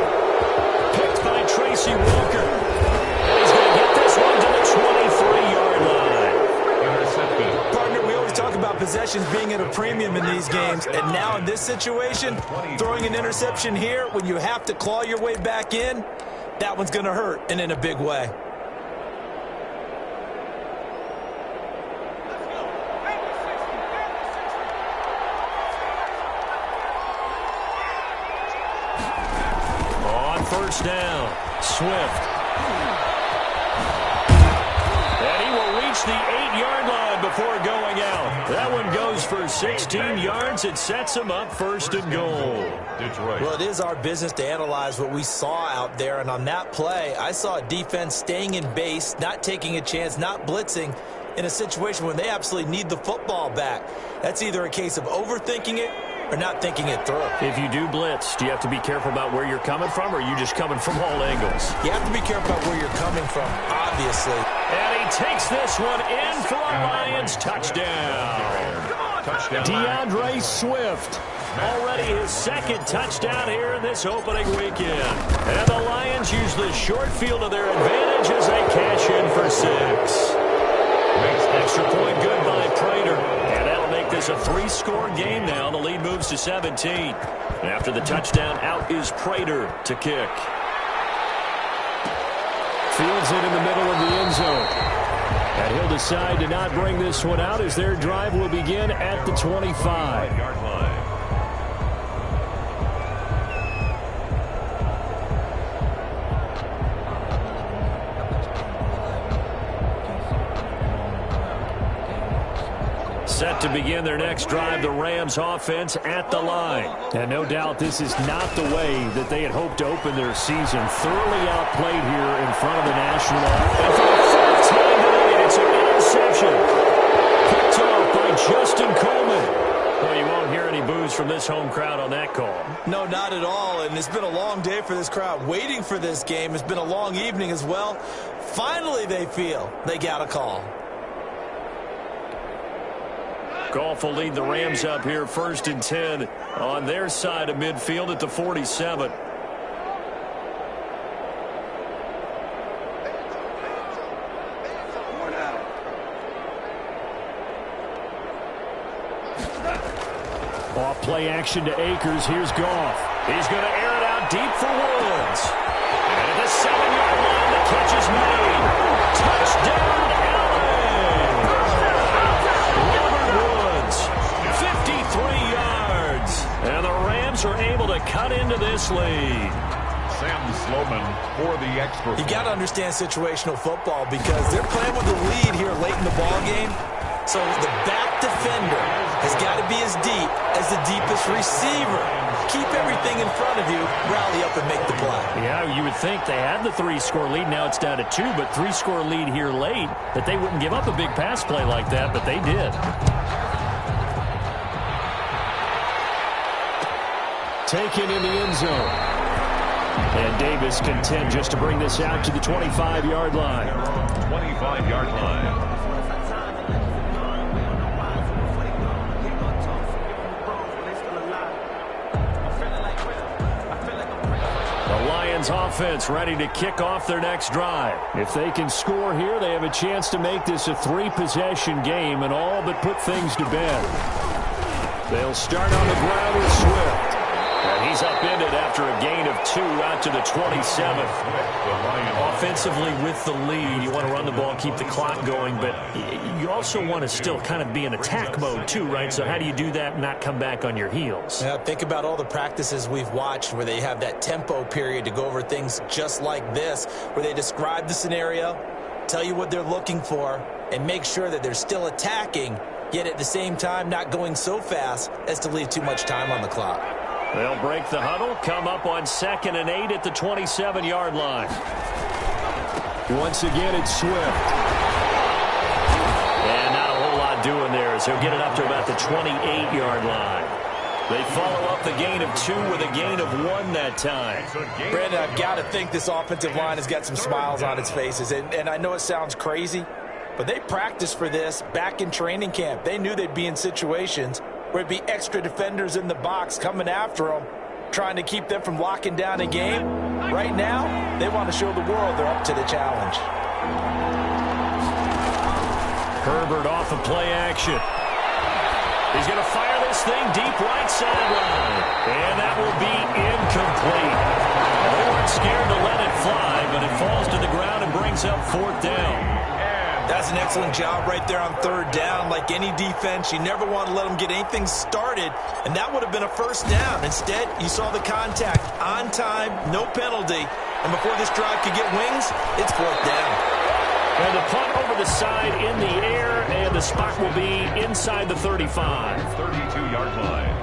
Picked by Tracy Walker. And he's going to get this one to the 23-yard line. Intercepted. Partner, we always talk about possessions being at a premium in these games, and now in this situation, throwing an interception here when you have to claw your way back in, that one's going to hurt, and in a big way. On first down, Swift. And he will reach the 8-yard line before going out. That one goes for 16 yards. It sets him up 1st and goal. Detroit. Well, it is our business to analyze what we saw out there, and on that play, I saw a defense staying in base, not taking a chance, not blitzing in a situation when they absolutely need the football back. That's either a case of overthinking it or not thinking it through. If you do blitz, do you have to be careful about where you're coming from, or are you just coming from all angles? You have to be careful about where you're coming from, obviously. And he takes this one in for a Lions touchdown. DeAndre Swift. Already his 2nd touchdown here in this opening weekend. And the Lions use the short field to their advantage as they cash in for 6. Extra point good by Prater. And that'll make this a 3-score game now. The lead moves to 17. After the touchdown, out is Prater to kick. Fields it in the middle of the end zone. And he'll decide to not bring this one out as their drive will begin at the 25-yard line. Set to begin their next drive, the Rams offense at the line. And no doubt this is not the way that they had hoped to open their season. Thoroughly outplayed here in front of the national. And for the fourth time tonight, it's an interception. Picked off by Justin Coleman. Well, you won't hear any boos from this home crowd on that call. No, not at all. And it's been a long day for this crowd. Waiting for this game. It's been a long evening as well. Finally, they feel they got a call. Goff will lead the Rams up here 1st and 10 on their side of midfield at the 47. Off play action to Akers. Here's Goff. He's going to air it out deep for Woods. And at the 7-yard line, the catch is made. Touchdown, Woods, 53 yards. And the Rams are able to cut into this lead. Sam Sloman for the extra point. You got to understand situational football because they're playing with the lead here late in the ball game. So the back defender has got to be as deep as the deepest receiver. Keep everything in front of you, rally up and make the play. Yeah, you would think they had the 3-score lead. Now it's down to 2, but 3-score lead here late, that they wouldn't give up a big pass play like that, but they did. Taken in the end zone. And Davis content just to bring this out to the 25-yard line. 25-yard line. Offense ready to kick off their next drive. If they can score here, they have a chance to make this a 3-possession game and all but put things to bed. They'll start on the ground with Swift. And he's upended after a gain of 2 out to the 27th. Offensively with the lead, you want to run the ball, keep the clock going, but you also want to still kind of be in attack mode too, right? So how do you do that and not come back on your heels? Yeah, think about all the practices we've watched where they have that tempo period to go over things just like this, where they describe the scenario, tell you what they're looking for, and make sure that they're still attacking, yet at the same time not going so fast as to leave too much time on the clock. They'll break the huddle, come up on 2nd and 8 at the 27-yard line. Once again, it's Swift. And not a whole lot doing there as he'll get it up to about the 28-yard line. They follow up the gain of 2 with a gain of 1 that time. Brandon, I've got to think this offensive line has got some smiles on its faces. And I know it sounds crazy, but they practiced for this back in training camp. They knew they'd be in situations where it'd be extra defenders in the box coming after them, trying to keep them from locking down a game. Right now, they want to show the world they're up to the challenge. Herbert off of play action. He's going to fire this thing deep right sideline. And that will be incomplete. They weren't scared to let it fly, but it falls to the ground and brings up 4th down. That's an excellent job right there on 3rd down. Like any defense, you never want to let them get anything started, and that would have been a 1st down. Instead, you saw the contact on time, no penalty, and before this drive could get wings, it's 4th down. And the punt over the side in the air, and the spot will be inside the 35. 32-yard line.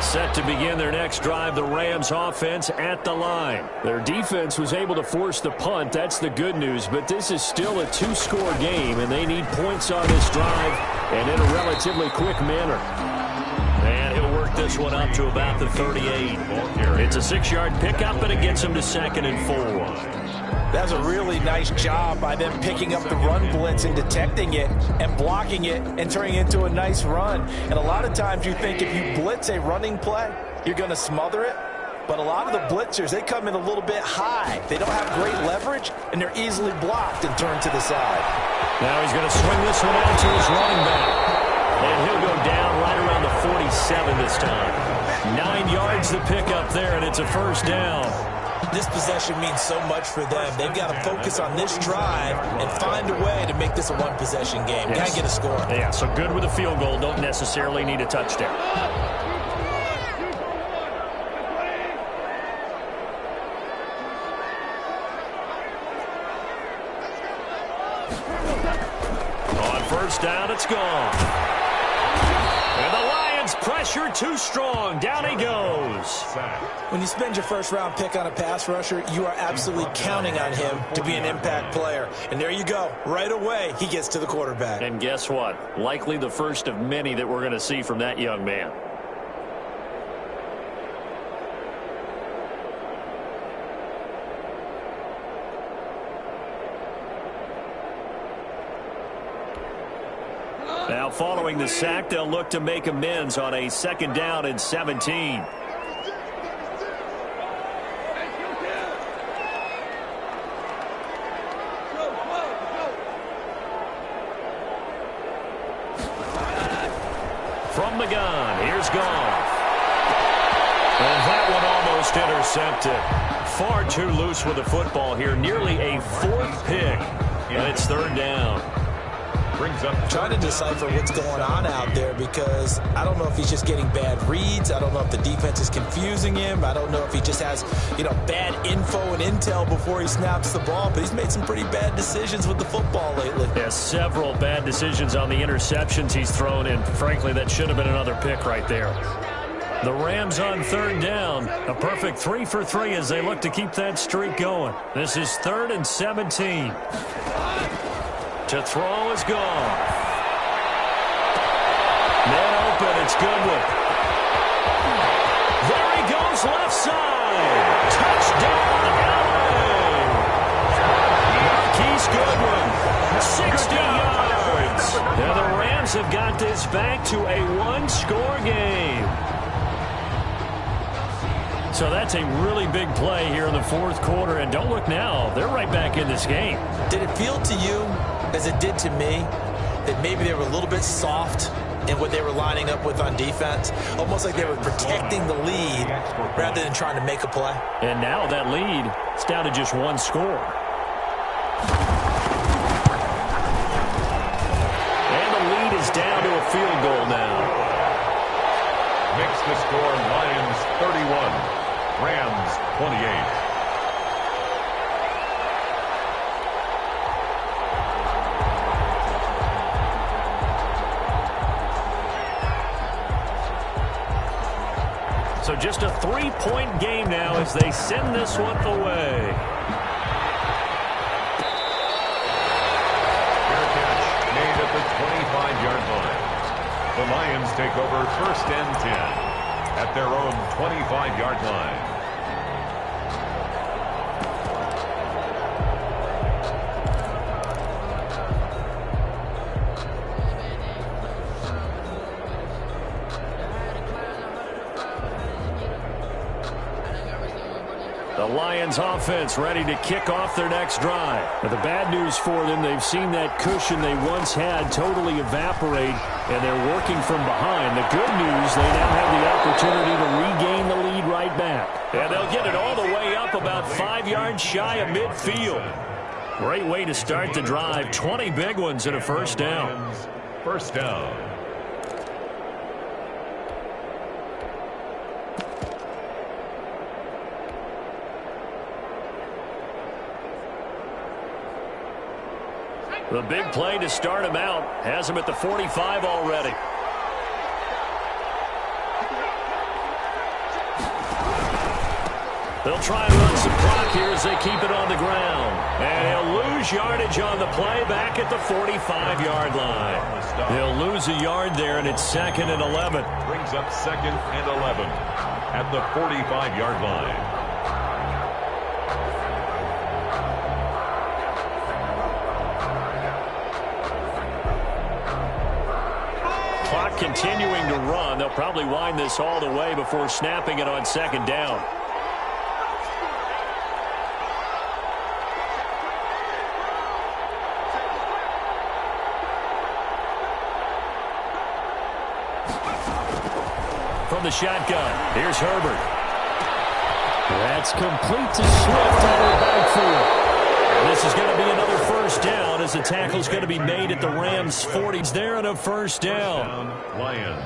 Set to begin their next drive, the Rams offense at the line. Their defense was able to force the punt. That's the good news, but this is still a 2-score game, and they need points on this drive and in a relatively quick manner. And he'll work this one up to about the 38. It's a 6-yard pickup, and it gets him to 2nd and 4. That's a really nice job by them picking up the run blitz and detecting it and blocking it and turning it into a nice run. And a lot of times you think if you blitz a running play, you're going to smother it. But a lot of the blitzers, they come in a little bit high. They don't have great leverage, and they're easily blocked and turned to the side. Now he's going to swing this one out to his running back. And he'll go down right around the 47 this time. 9 yards to pick up there, and it's a first down. This possession means so much for them. They've got to focus on this drive and find a way to make this a one-possession game. Yes. Got to get a score. Yeah, so good with a field goal. Don't necessarily need a touchdown. On first down, it's gone. And the Lions pressure too strong. Down he goes. When you spend your first-round pick on a pass rusher, you are absolutely counting on him to be an impact player. And there you go. Right away, he gets to the quarterback. And guess what? Likely the first of many that we're going to see from that young man. Now, following the sack, they'll look to make amends on a second down and 17. From the gun, here's Goff. And that one almost intercepted. Far too loose with the football here. Nearly a 4th pick. And it's third down. Trying to decipher what's going on out there because I don't know if he's just getting bad reads. I don't know if the defense is confusing him. I don't know if he just has, bad info and intel before he snaps the ball. But he's made some pretty bad decisions with the football lately. Yeah, several bad decisions on the interceptions he's thrown, and frankly, that should have been another pick right there. The Rams on third down. A perfect 3 for 3 as they look to keep that streak going. This is 3rd and 17. To throw is gone. Man open, it's Goodwin. There he goes, left side. Touchdown, LA. Marquise Goodwin, 60 yards. Now the Rams have got this back to a 1-score game. So that's a really big play here in the 4th quarter. And don't look now, they're right back in this game. Did it feel to you, as it did to me, that maybe they were a little bit soft in what they were lining up with on defense? Almost like they were protecting the lead rather than trying to make a play. And now that lead is down to just 1 score. And the lead is down to a field goal now. Makes the score Lions 31, Rams 28. So just a 3-point game now as they send this one away. Fair catch made at the 25-yard line. The Lions take over 1st and 10 at their own 25-yard line. The Lions offense ready to kick off their next drive. But the bad news for them, they've seen that cushion they once had totally evaporate, and they're working from behind. The good news, they now have the opportunity to regain the lead right back. And they'll get it all the way up about 5 yards shy of midfield. Great way to start the drive. 20 big ones and a first down. First down. The big play to start him out has him at the 45 already. They'll try and run some clock here as they keep it on the ground. And he'll lose yardage on the play back at the 45-yard line. He'll lose a yard there, and it's 2nd and 11. Brings up 2nd and 11 at the 45-yard line. Clock continuing to run. They'll probably wind this all the way before snapping it on 2nd down. from the shotgun. Here's Herbert. That's complete to Swift out of the backfield. And this is going to be another first down as the tackle's going to be made at the Rams' 40s there and a first down. Lions.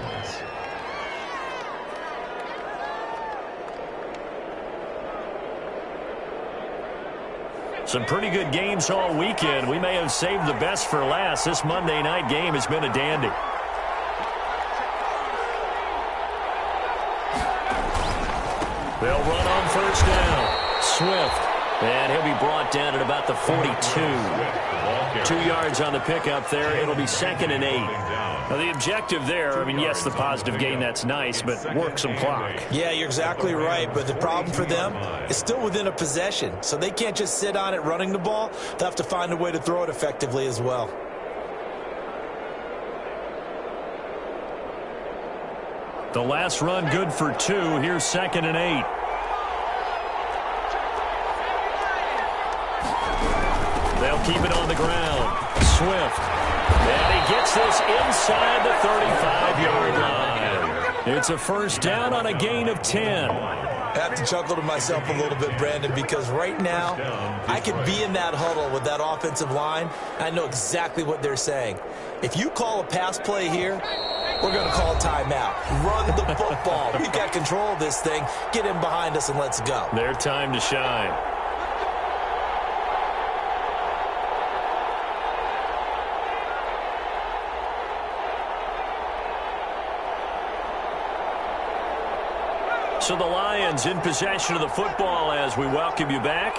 Some pretty good games all weekend. We may have saved the best for last. This Monday night game has been a dandy. They'll run on first down. Swift. And he'll be brought down at about the 42. 2 yards on the pickup there. It'll be 2nd and 8. Now, the objective there, I mean, yes, the positive gain, that's nice, but work some clock. Yeah, you're exactly right, but the problem for them is still within a possession, so they can't just sit on it running the ball. They'll have to find a way to throw it effectively as well. The last run good for 2. Here's 2nd and 8. They'll keep it on the ground. Swift. And he gets this inside the 35-yard line. It's a first down on a gain of 10. I have to chuckle to myself a little bit, Brandon, because right now I could be in that huddle with that offensive line, and I know exactly what they're saying. If you call a pass play here, we're going to call a timeout. Run the football. We've got control of this thing. Get in behind us and let's go. Their time to shine. So the Lions in possession of the football as we welcome you back.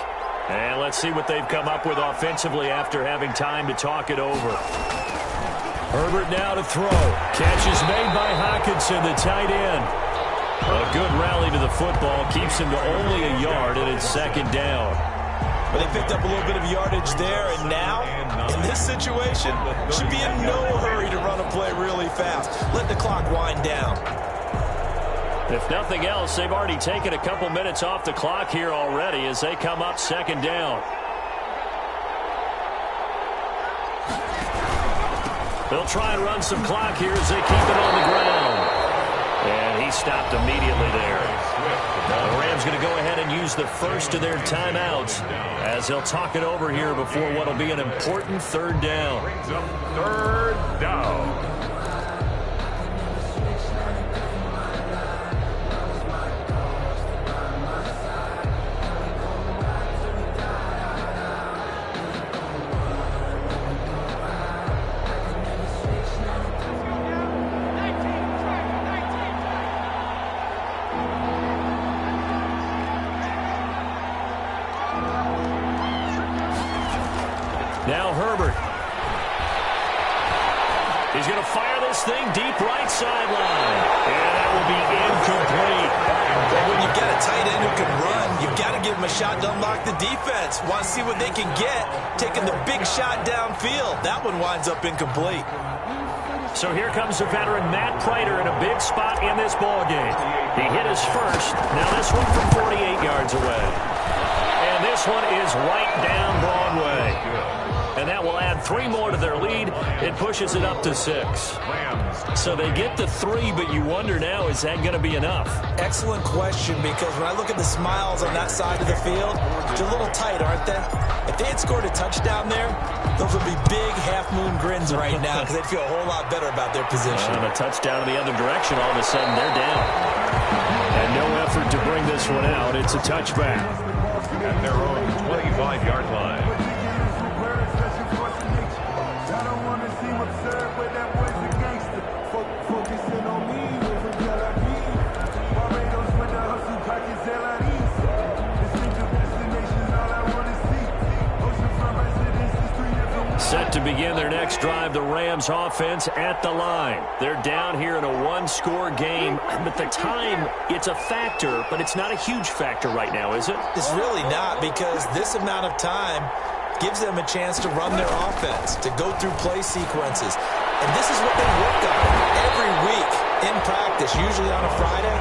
And let's see what they've come up with offensively after having time to talk it over. Herbert now to throw. Catch is made by Hockenson, the tight end. A good rally to the football. Keeps him to only a yard, and it's 2nd down. But they picked up a little bit of yardage there, and now, in this situation, should be in no hurry to run a play really fast. Let the clock wind down. If nothing else, they've already taken a couple minutes off the clock here already as they come up 2nd down. They'll try and run some clock here as they keep it on the ground. And he stopped immediately there. The Rams going to go ahead and use the first of their timeouts as they'll talk it over here before what will be an important 3rd down. Brings up 3rd down. Now Herbert. He's going to fire this thing deep right sideline. And that will be incomplete. But when you've got a tight end who can run, you've got to give him a shot to unlock the defense. Want to see what they can get, taking the big shot downfield. That one winds up incomplete. So here comes the veteran Matt Prater in a big spot in this ballgame. He hit his first. Now this one from 48 yards away. And this one is right down Broadway. And that will add 3 more to their lead. It pushes it up to 6. So they get the 3, but you wonder now, is that going to be enough? Excellent question, because when I look at the smiles on that side of the field, they're a little tight, aren't they? If they had scored a touchdown there, those would be big half-moon grins right now because they'd feel a whole lot better about their position. And a touchdown in the other direction, all of a sudden they're down. And no effort to bring this one out. It's a touchback. At their own 25-yard line. Set to begin their next drive, the Rams offense at the line. They're down here in a one-score game, but the time, it's a factor, but it's not a huge factor right now, is it? It's really not, because this amount of time gives them a chance to run their offense, to go through play sequences. And this is what they work on every week in practice, usually on a Friday.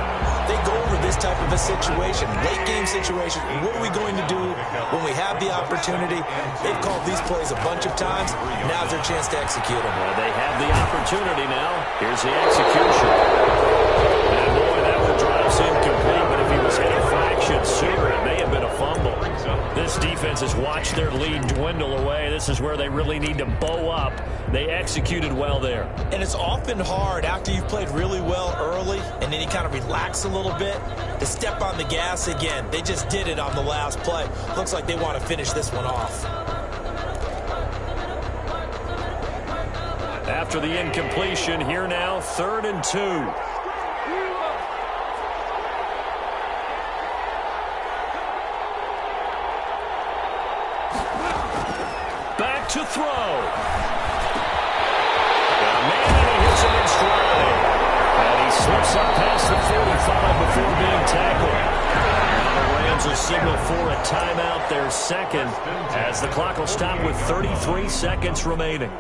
They go over this type of a situation, late game situation. What are we going to do when we have the opportunity? They've called these plays a bunch of times. Now's their chance to execute them. Well, they have the opportunity now. Here's the execution. And boy, defense has watched their lead dwindle away. This is where they really need to bow up. They executed well there. And it's often hard after you've played really well early and then you kind of relax a little bit to step on the gas again. They just did it on the last play. Looks like they want to finish this one off. After the incompletion, here now, 3rd and 2. Back to throw. Got a man and he hits him in stride. And he slips up past the 45 before being tackled. Now the Rams will signal for a timeout, their second, as the clock will stop with 33 seconds remaining.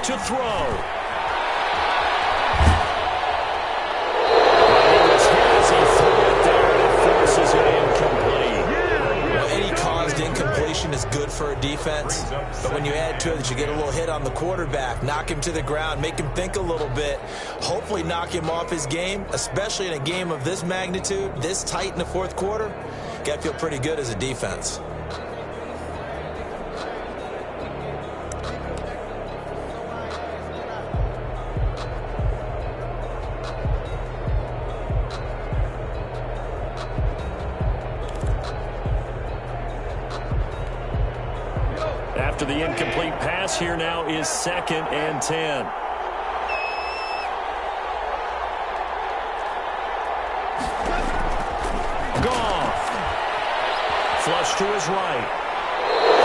To throw. Well, any caused incompletion is good for a defense, but when you add to it that you get a little hit on the quarterback, knock him to the ground, make him think a little bit, hopefully knock him off his game, especially in a game of this magnitude, this tight in the 4th quarter, got to feel pretty good as a defense. After the incomplete pass, here now is 2nd and 10. Gone. Flush to his right.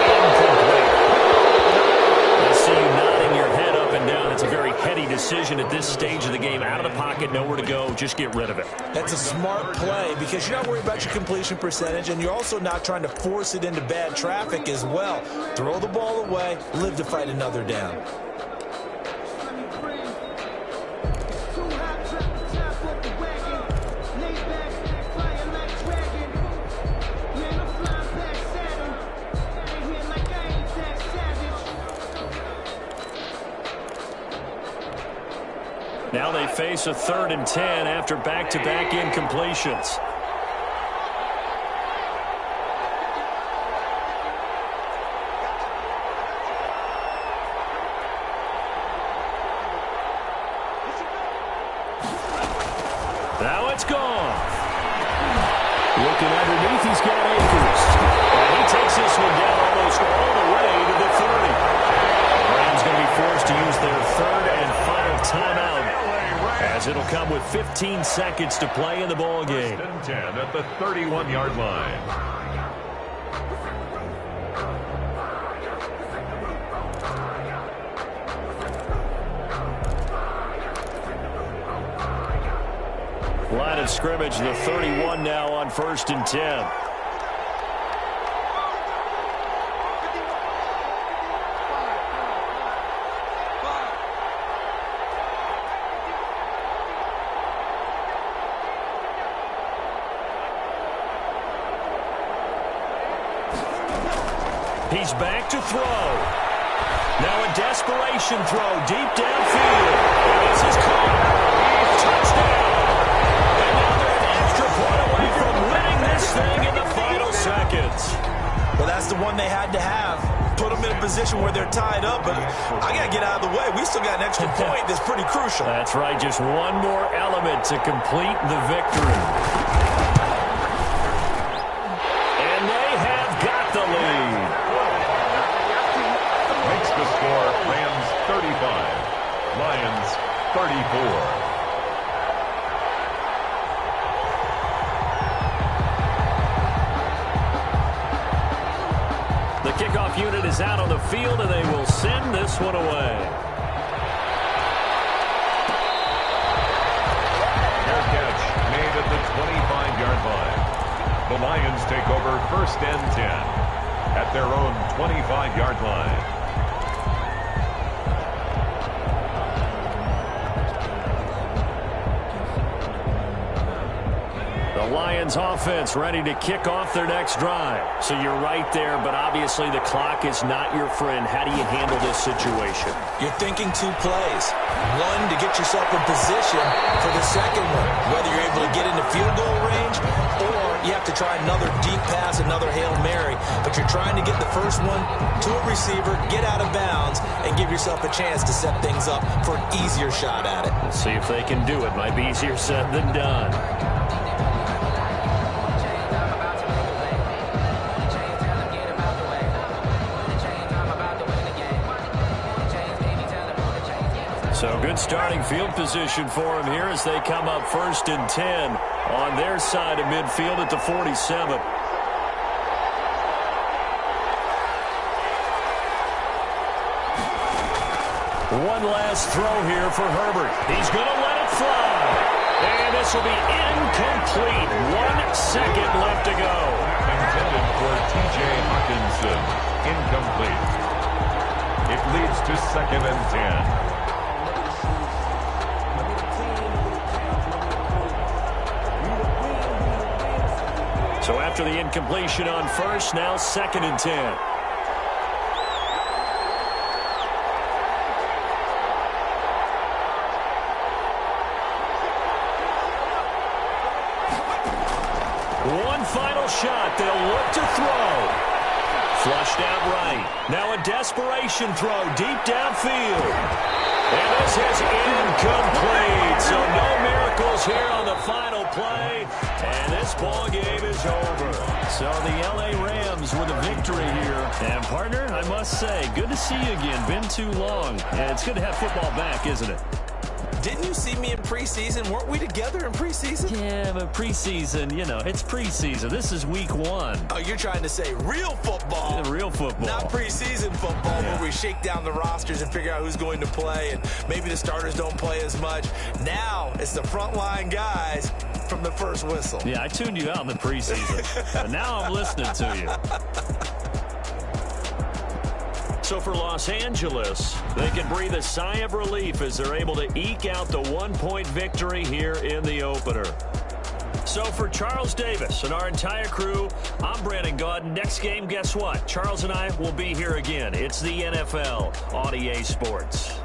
Incomplete. I see you nodding your head up and down. It's a very heady decision at this stage of the game. Out of the pocket, nowhere to go. Just get rid of it. That's a smart play because you're not worried about your completion percentage, and you're also not trying to force it into bad traffic as well. Throw the ball away, live to fight another down. Now they face a 3rd and 10 after back-to-back incompletions. Now it's gone. Looking underneath, he's got Akers. And he takes this one down almost all the way to the 30. The Rams going to be forced to use their 3rd and final timeout, as it'll come with 15 seconds to play in the ball game. 1st and 10 at the 31-yard line. Line of scrimmage, the 31 now on 1st and 10. He's back to throw. Now a desperation throw deep downfield. And this is caught. Touchdown. And now they're an extra point away from winning this thing in the final seconds. Well, that's the one they had to have. Put them in a position where they're tied up, but I got to get out of the way. We still got an extra point that's pretty crucial. That's right. Just one more element to complete the victory. And they have got the lead. Makes the score Rams 35, Lions 34. The kickoff unit is out on the field, and they will send this one away. Fair catch made at the 25-yard line. The Lions take over 1st and 10 at their own 25-yard line. The Lions offense ready to kick off their next drive. So you're right there, but obviously the clock is not your friend. How do you handle this situation? You're thinking two plays. One, to get yourself in position for the second one, whether you're able to get into field goal range or you have to try another deep pass, another Hail Mary. But you're trying to get the first one to a receiver, get out of bounds, and give yourself a chance to set things up for an easier shot at it. Let's see if they can do it. Might be easier said than done. So good starting field position for him here as they come up 1st and 10 on their side of midfield at the 47. One last throw here for Herbert. He's going to let it fly. And this will be incomplete. 1 second left to go. Intended for T.J. Hawkinson. Incomplete. It leads to 2nd and 10. So after the incompletion on 1st, now 2nd and 10. One final shot. They'll look to throw. Flushed out right. Now a desperation throw deep downfield. And this is incomplete. So no miracles here on the final play. And this ball game is over. So the L.A. Rams with a victory here. And, partner, I must say, good to see you again. Been too long. And it's good to have football back, isn't it? Didn't you see me in preseason? Weren't we together in preseason? Yeah, but preseason, you know, it's preseason. This is week 1. Oh, you're trying to say real football. Yeah, real football. Not preseason football where we shake down the rosters and figure out who's going to play, and maybe the starters don't play as much. Now it's the frontline guys from the first whistle. Yeah, I tuned you out in the preseason. But now I'm listening to you. So for Los Angeles, they can breathe a sigh of relief as they're able to eke out the 1-point victory here in the opener. So for Charles Davis and our entire crew, I'm Brandon Gaudin. Next game, guess what? Charles and I will be here again. It's the NFL on EA Sports.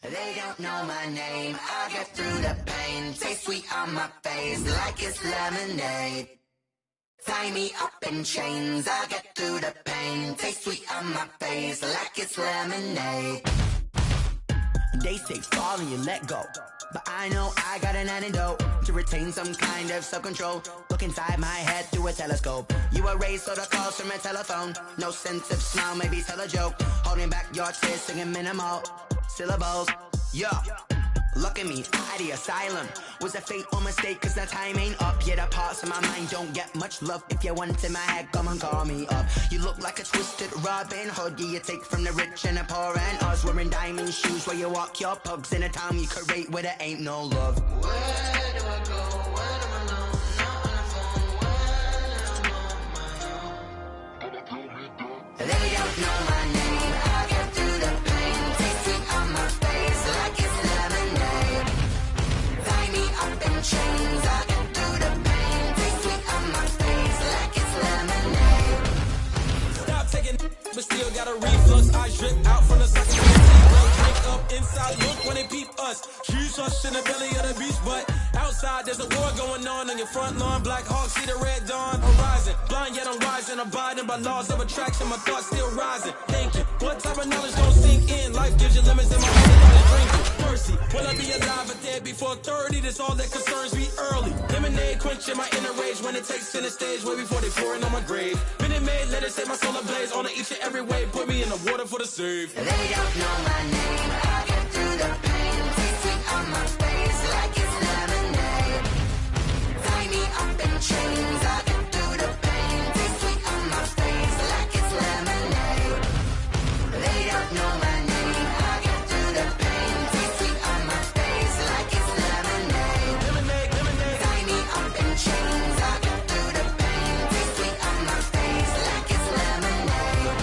They don't know my name, I get through the pain. Taste sweet on my face like it's lemonade. Tie me up in chains, I get through the pain. Taste sweet on my face like it's lemonade. They say fall and you let go, but I know I got an antidote to retain some kind of self-control. Look inside my head through a telescope. You erase all the calls from a telephone. No sense of smile, maybe tell a joke. Holding back your tears, singing minimal syllables. Yeah, look at me, out the asylum. Was a fate or mistake, cause the time ain't up. Yeah, the parts of my mind don't get much love. If you want in my head, come and call me up. You look like a twisted Robin Hood. Yeah, you take from the rich and the poor and us. Wearing diamond shoes where you walk your pugs in a town you create where there ain't no love. Where do I go when I'm alone? Not on the phone when I'm on my own. They don't know my name, I get through the pain. Taste sweet on my face like it's lemonade. Tie me up in chains, I get through the pain. Taste sweet on my face like it's lemonade. Stop taking, but still got a reflux. I drip out from the second. up inside, look when they peep us. Choose us in the belly of the beast, but outside there's a war going on your front lawn. Black Hawk, see the red dawn horizon. Blind yet I'm rising, abiding by laws of attraction. My thoughts still rising, thinking, what type of knowledge don't sink in? Life gives you limits and my heart is drinking. Mercy, will I be alive or dead before 30? That's all that concerns me early. Lemonade quenching my inner rage when it takes center stage way before they pouring on my grave. Minute Maid, let it set my soul ablaze on each and every way. Put me in the water for the save. They don't know my name. I get through the pain. Taste sweet on my face like it's lemonade. Tie me up in chains. I get through the pain. Taste sweet on my face like it's lemonade. They don't know my name. I get through the pain. Taste sweet on my face like it's lemonade. Lemonade, lemonade. Tie me up in chains. I get through the pain. Taste sweet on my face like it's lemonade.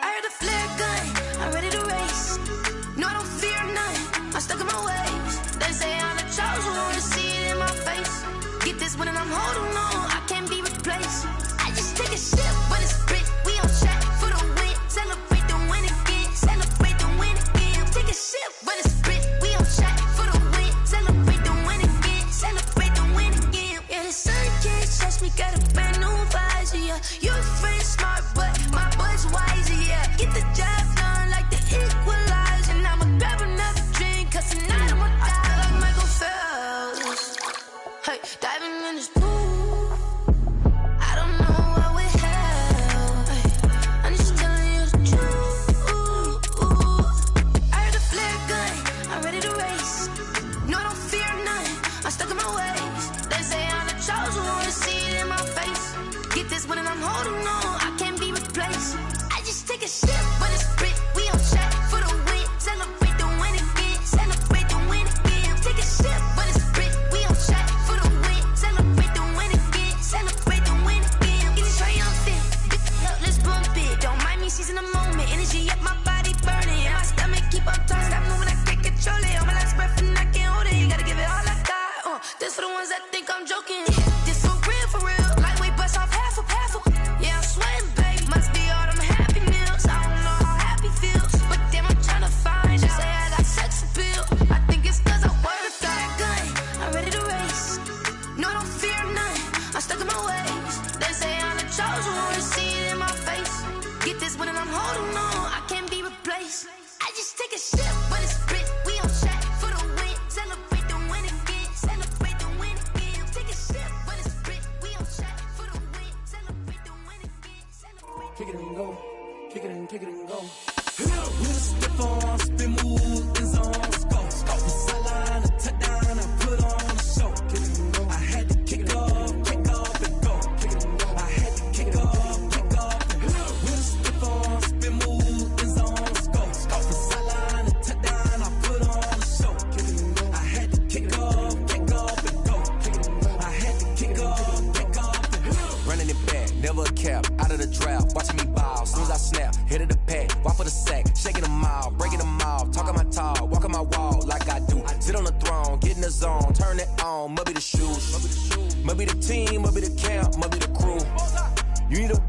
I heard a flare gun, I'm ready to race. No, I don't fear none, I'm stuck in my ways. They say I'm the chosen one, to see it in my face. Get this one and I'm holding on, I can't be replaced. I just take a sip when it's split, we on track for the win. Celebrate the win again, celebrate the win again. Take a sip when it's split, we on track for the win. Celebrate the win again, celebrate the win again. Yeah, the sun can't touch me, got a brand new visor, yeah. You're a friend smart, but my boy's wiser, yeah. Get the job done like the equalizer. And I'ma grab another drink, cause tonight I'ma die like Michael Phelps. Hey, diving in this pool, I don't know what we have. Hey, I'm just telling you the truth. I heard a flare gun, I'm ready to race. No, I don't fear none, I'm stuck in my ways. They say I'm the chosen one, to see it in my face. Get this one and I'm holding on, I can't be replaced. I just take a sip when it's split, we on track for the win. Celebrate the win again, celebrate the win again. Take a sip when it's split, we on track for the win. Celebrate the win again, celebrate the win again. Get it triumphant, let's bump it. Don't mind me seizing the moment, energy up my body burning. And my stomach keep on turning, stop moving, I can't control it. On my last breath and I can't hold it, you gotta give it all I got. This for the ones that think I'm joking. This for real, lightweight bust off half a. Yeah, I'm sweating, baby. Must be all them happy meals. I don't know how happy feels, but damn, I'm trying to find out. Say I got sex appeal. I think it's cause I wear a fire gun. I'm ready to race. No, I don't fear none, I'm stuck in my ways. They say I'm the chosen one, to see it in my face. Get this one and I'm holding on, I can't be replaced. I just take a sip when it's split, we on track for the win. Celebrate the win again, celebrate the win again. Take a sip when it's split, we on track for the win. Celebrate the win again, celebrate. Kick it and go, kick it and go. With a step on, spin move, in zone, go. From sideline to touchdown, I put on a show. Kick it and go. I had to kick off and go. Kick it and go. I had to kick off and go. With a step on, spin move, in zone, go. From sideline to touchdown, I put on a show. Kick it and go. I had to kick off and go. Kick it and go. I had to kick off and go. Running it back, never a cap, out of the draft, watching me ball. Soon as I snap, hit of the pack, walk for the sack, shaking them all, breaking them off, talking my talk, walking my wall like I do. Sit on the throne, get in the zone, turn it on, must be the shoes, must be the team, must be the camp, must be the crew. You need a